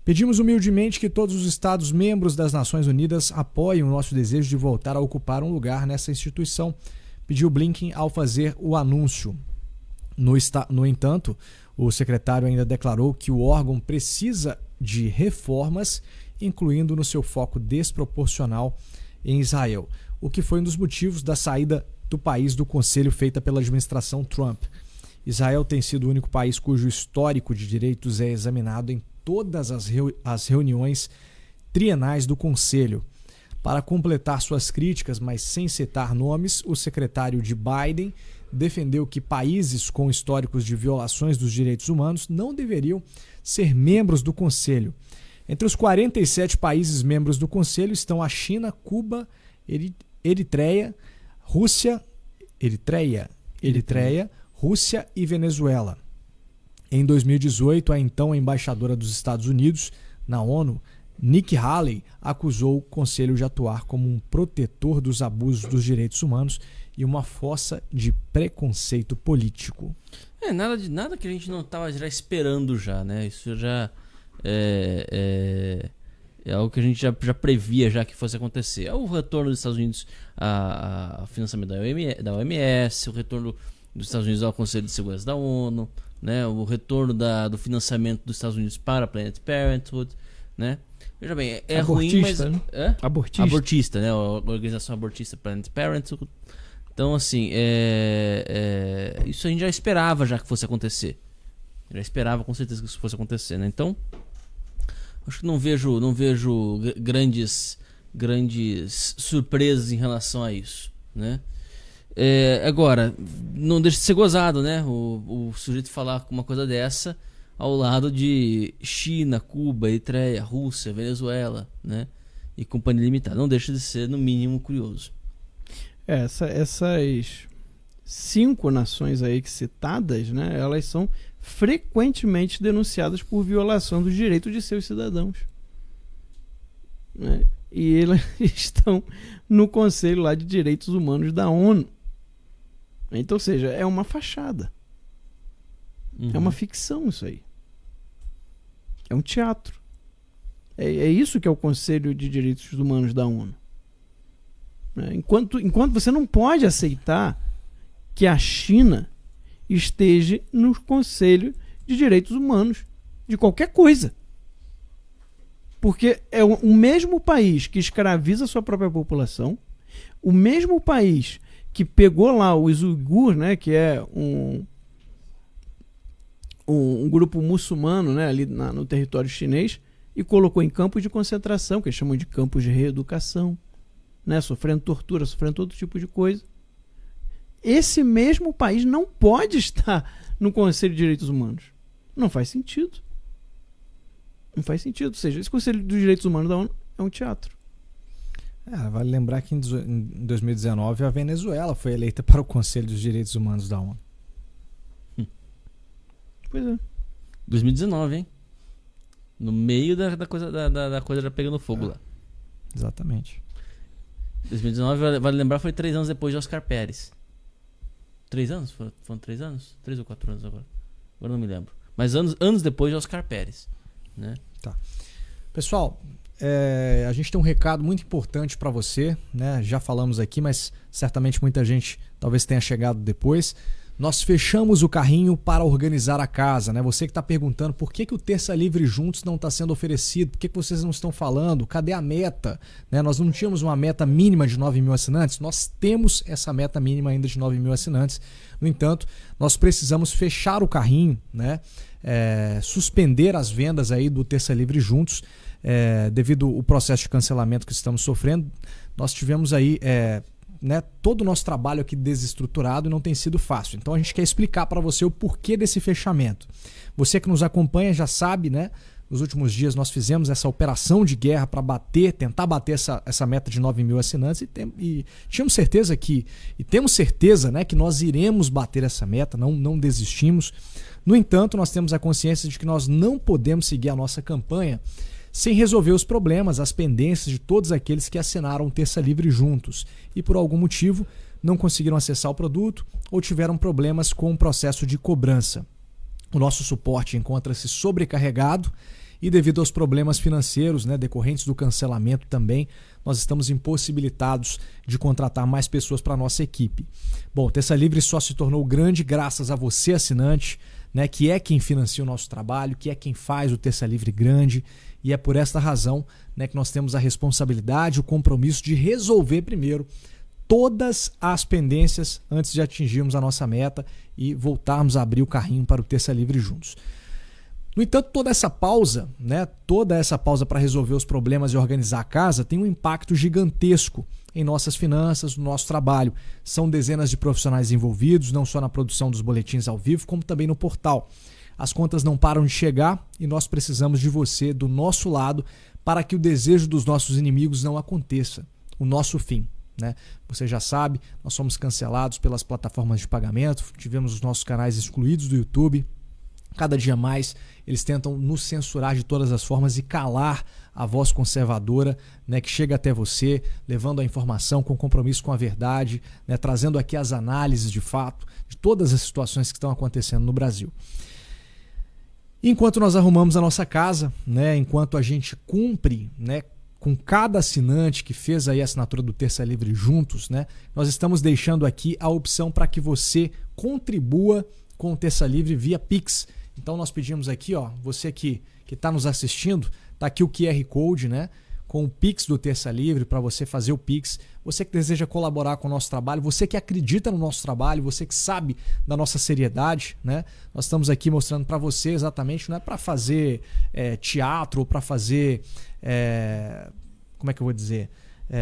Pedimos humildemente que todos os Estados membros das Nações Unidas apoiem o nosso desejo de voltar a ocupar um lugar nessa instituição, pediu Blinken ao fazer o anúncio. No entanto, o secretário ainda declarou que o órgão precisa de reformas, incluindo no seu foco desproporcional em Israel, o que foi um dos motivos da saída do país do Conselho feita pela administração Trump. Israel tem sido o único país cujo histórico de direitos é examinado em todas as reuniões trienais do Conselho. Para completar suas críticas, mas sem citar nomes, o secretário de Biden defendeu que países com históricos de violações dos direitos humanos não deveriam ser membros do Conselho. Entre os 47 países membros do Conselho estão a China, Cuba, Eritreia, Rússia e Venezuela. Em 2018, a então embaixadora dos Estados Unidos na ONU, Nikki Haley, acusou o Conselho de atuar como um protetor dos abusos dos direitos humanos e uma fossa de preconceito político. Nada que a gente não estava já esperando já, né? Isso já é algo que a gente já previa já que fosse acontecer. É o retorno dos Estados Unidos ao financiamento da OMS, o retorno dos Estados Unidos ao Conselho de Segurança da ONU, né? O retorno do financiamento dos Estados Unidos para a Planned Parenthood, né? Veja bem, é ruim, mas... Né? Abortista, né? A organização abortista Planned Parenthood. Então, assim, isso a gente já esperava já que fosse acontecer. Já esperava com certeza que isso fosse acontecer, né? Então, acho que não vejo grandes surpresas em relação a isso, né? Agora, não deixa de ser gozado, né? O sujeito falar uma coisa dessa ao lado de China, Cuba, Eritreia, Rússia, Venezuela, né? E companhia limitada. Não deixa de ser, no mínimo, curioso. 5 nações aí que citadas, né, elas são frequentemente denunciadas por violação dos direitos de seus cidadãos, né? E eles estão no Conselho lá de Direitos Humanos da ONU. Então, ou seja, é uma fachada. É uma ficção isso aí. É um teatro. É isso que é o Conselho de Direitos Humanos da ONU. Enquanto você não pode aceitar que a China esteja no Conselho de Direitos Humanos de qualquer coisa. Porque é o mesmo país que escraviza a sua própria população, o mesmo país que pegou lá os uigur, né, que é um grupo muçulmano, né, ali no território chinês, e colocou em campos de concentração, que eles chamam de campos de reeducação, né, sofrendo tortura, sofrendo todo tipo de coisa. Esse mesmo país não pode estar no Conselho de Direitos Humanos. Não faz sentido. Não faz sentido. Ou seja, esse Conselho dos Direitos Humanos da ONU é um teatro. Vale lembrar que em 2019 a Venezuela foi eleita para o Conselho dos Direitos Humanos da ONU. Pois é. 2019, hein? No meio da coisa já pegando fogo lá. Exatamente. 2019, vale lembrar, foi 3 anos depois de Oscar Pérez. 3 anos? Foram 3 anos? 3 ou 4 anos agora? Agora não me lembro. Mas anos depois de Oscar Pérez, né? Tá. Pessoal, a gente tem um recado muito importante para você, né? Já falamos aqui, mas certamente muita gente talvez tenha chegado depois. Nós fechamos o carrinho para organizar a casa, né? Você que está perguntando por que o Terça Livre Juntos não está sendo oferecido, por que vocês não estão falando, cadê a meta? Né? Nós não tínhamos uma meta mínima de 9 mil assinantes, nós temos essa meta mínima ainda de 9 mil assinantes. No entanto, nós precisamos fechar o carrinho, né? Suspender as vendas aí do Terça Livre Juntos, devido ao processo de cancelamento que estamos sofrendo. Nós tivemos aí todo o nosso trabalho aqui desestruturado e não tem sido fácil. Então a gente quer explicar para você o porquê desse fechamento. Você que nos acompanha já sabe, né? Nos últimos dias nós fizemos essa operação de guerra para tentar bater essa meta de 9 mil assinantes e tínhamos certeza temos certeza, né, que nós iremos bater essa meta, não desistimos. No entanto, nós temos a consciência de que nós não podemos seguir a nossa campanha sem resolver os problemas, as pendências de todos aqueles que assinaram o Terça Livre Juntos e por algum motivo não conseguiram acessar o produto ou tiveram problemas com o processo de cobrança. O nosso suporte encontra-se sobrecarregado e devido aos problemas financeiros, né, decorrentes do cancelamento também, nós estamos impossibilitados de contratar mais pessoas para a nossa equipe. Bom, o Terça Livre só se tornou grande graças a você, assinante, né, que é quem financia o nosso trabalho, que é quem faz o Terça Livre grande, e é por esta razão, né, que nós temos a responsabilidade, o compromisso de resolver primeiro todas as pendências antes de atingirmos a nossa meta e voltarmos a abrir o carrinho para o Terça Livre Juntos. No entanto, toda essa pausa para resolver os problemas e organizar a casa tem um impacto gigantesco em nossas finanças, no nosso trabalho. São dezenas de profissionais envolvidos, não só na produção dos boletins ao vivo, como também no portal. As contas não param de chegar e nós precisamos de você do nosso lado para que o desejo dos nossos inimigos não aconteça, o nosso fim, né? Você já sabe, nós somos cancelados pelas plataformas de pagamento, tivemos os nossos canais excluídos do YouTube. Cada dia mais eles tentam nos censurar de todas as formas e calar a voz conservadora, né, que chega até você, levando a informação com compromisso com a verdade, né, trazendo aqui as análises de fato de todas as situações que estão acontecendo no Brasil. Enquanto nós arrumamos a nossa casa, né, enquanto a gente cumpre, né, com cada assinante que fez aí a assinatura do Terça Livre Juntos, né, nós estamos deixando aqui a opção para que você contribua com o Terça Livre via Pix. Então nós pedimos aqui, ó, você que está nos assistindo, está aqui o QR Code, né, com o Pix do Terça Livre para você fazer o Pix. Você que deseja colaborar com o nosso trabalho, você que acredita no nosso trabalho, você que sabe da nossa seriedade, né? Nós estamos aqui mostrando para você exatamente, não é para fazer teatro ou para fazer, como é que eu vou dizer?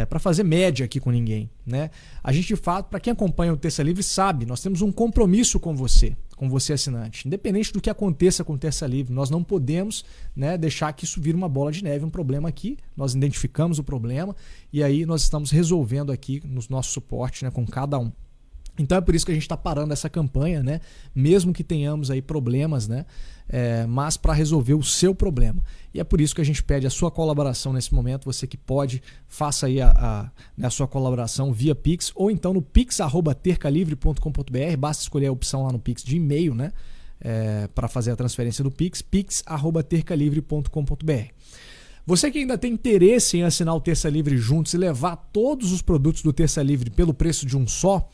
Para fazer média aqui com ninguém, né? A gente, de fato, para quem acompanha o Terça Livre sabe, nós temos um compromisso com você assinante, independente do que aconteça com o Terça Livre, nós não podemos, né, deixar que isso vire uma bola de neve, um problema aqui, nós identificamos o problema e aí nós estamos resolvendo aqui no nosso suporte, né, com cada um. Então é por isso que a gente está parando essa campanha, né? Mesmo que tenhamos aí problemas, né? Mas para resolver o seu problema. E é por isso que a gente pede a sua colaboração nesse momento. Você que pode, faça aí a sua colaboração via Pix ou então no pix@tercalivre.com.br. Basta escolher a opção lá no Pix de e-mail, né? Para fazer a transferência do Pix, pix@tercalivre.com.br. Você que ainda tem interesse em assinar o Terça Livre Juntos e levar todos os produtos do Terça Livre pelo preço de um só,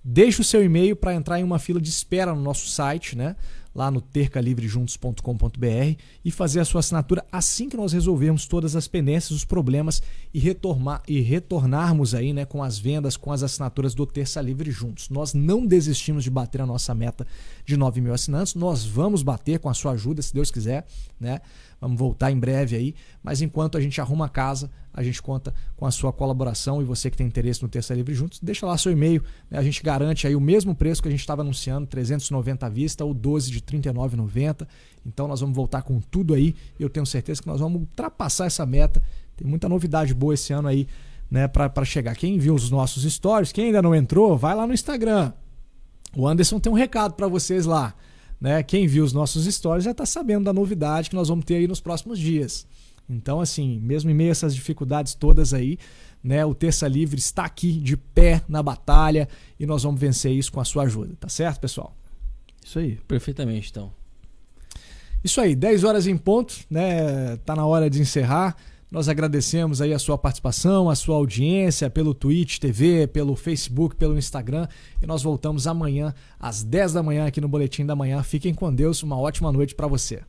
deixe o seu e-mail para entrar em uma fila de espera no nosso site, né? Lá no tercalivrejuntos.com.br e fazer a sua assinatura assim que nós resolvermos todas as pendências, os problemas e retornarmos aí, né, com as vendas, com as assinaturas do Terça Livre Juntos. Nós não desistimos de bater a nossa meta de 9.000 assinantes, nós vamos bater com a sua ajuda, se Deus quiser, né? Vamos voltar em breve aí, mas enquanto a gente arruma a casa, a gente conta com a sua colaboração e você que tem interesse no Terça Livre Juntos, deixa lá seu e-mail, né? A gente garante aí o mesmo preço que a gente estava anunciando, 390 à vista ou 12 de R$ 39,90. Então nós vamos voltar com tudo aí e eu tenho certeza que nós vamos ultrapassar essa meta. Tem muita novidade boa esse ano aí, né, para chegar. Quem viu os nossos stories, quem ainda não entrou, vai lá no Instagram. O Anderson tem um recado para vocês lá. Né? Quem viu os nossos stories já está sabendo da novidade que nós vamos ter aí nos próximos dias. Então, assim, mesmo em meio a essas dificuldades todas aí, né, o Terça Livre está aqui de pé na batalha e nós vamos vencer isso com a sua ajuda, tá certo, pessoal? Isso aí. Perfeitamente, então. Isso aí, 10 horas em ponto, né? Tá na hora de encerrar. Nós agradecemos aí a sua participação, a sua audiência pelo Twitch TV, pelo Facebook, pelo Instagram. E nós voltamos amanhã às 10 da manhã aqui no Boletim da Manhã. Fiquem com Deus, uma ótima noite para você.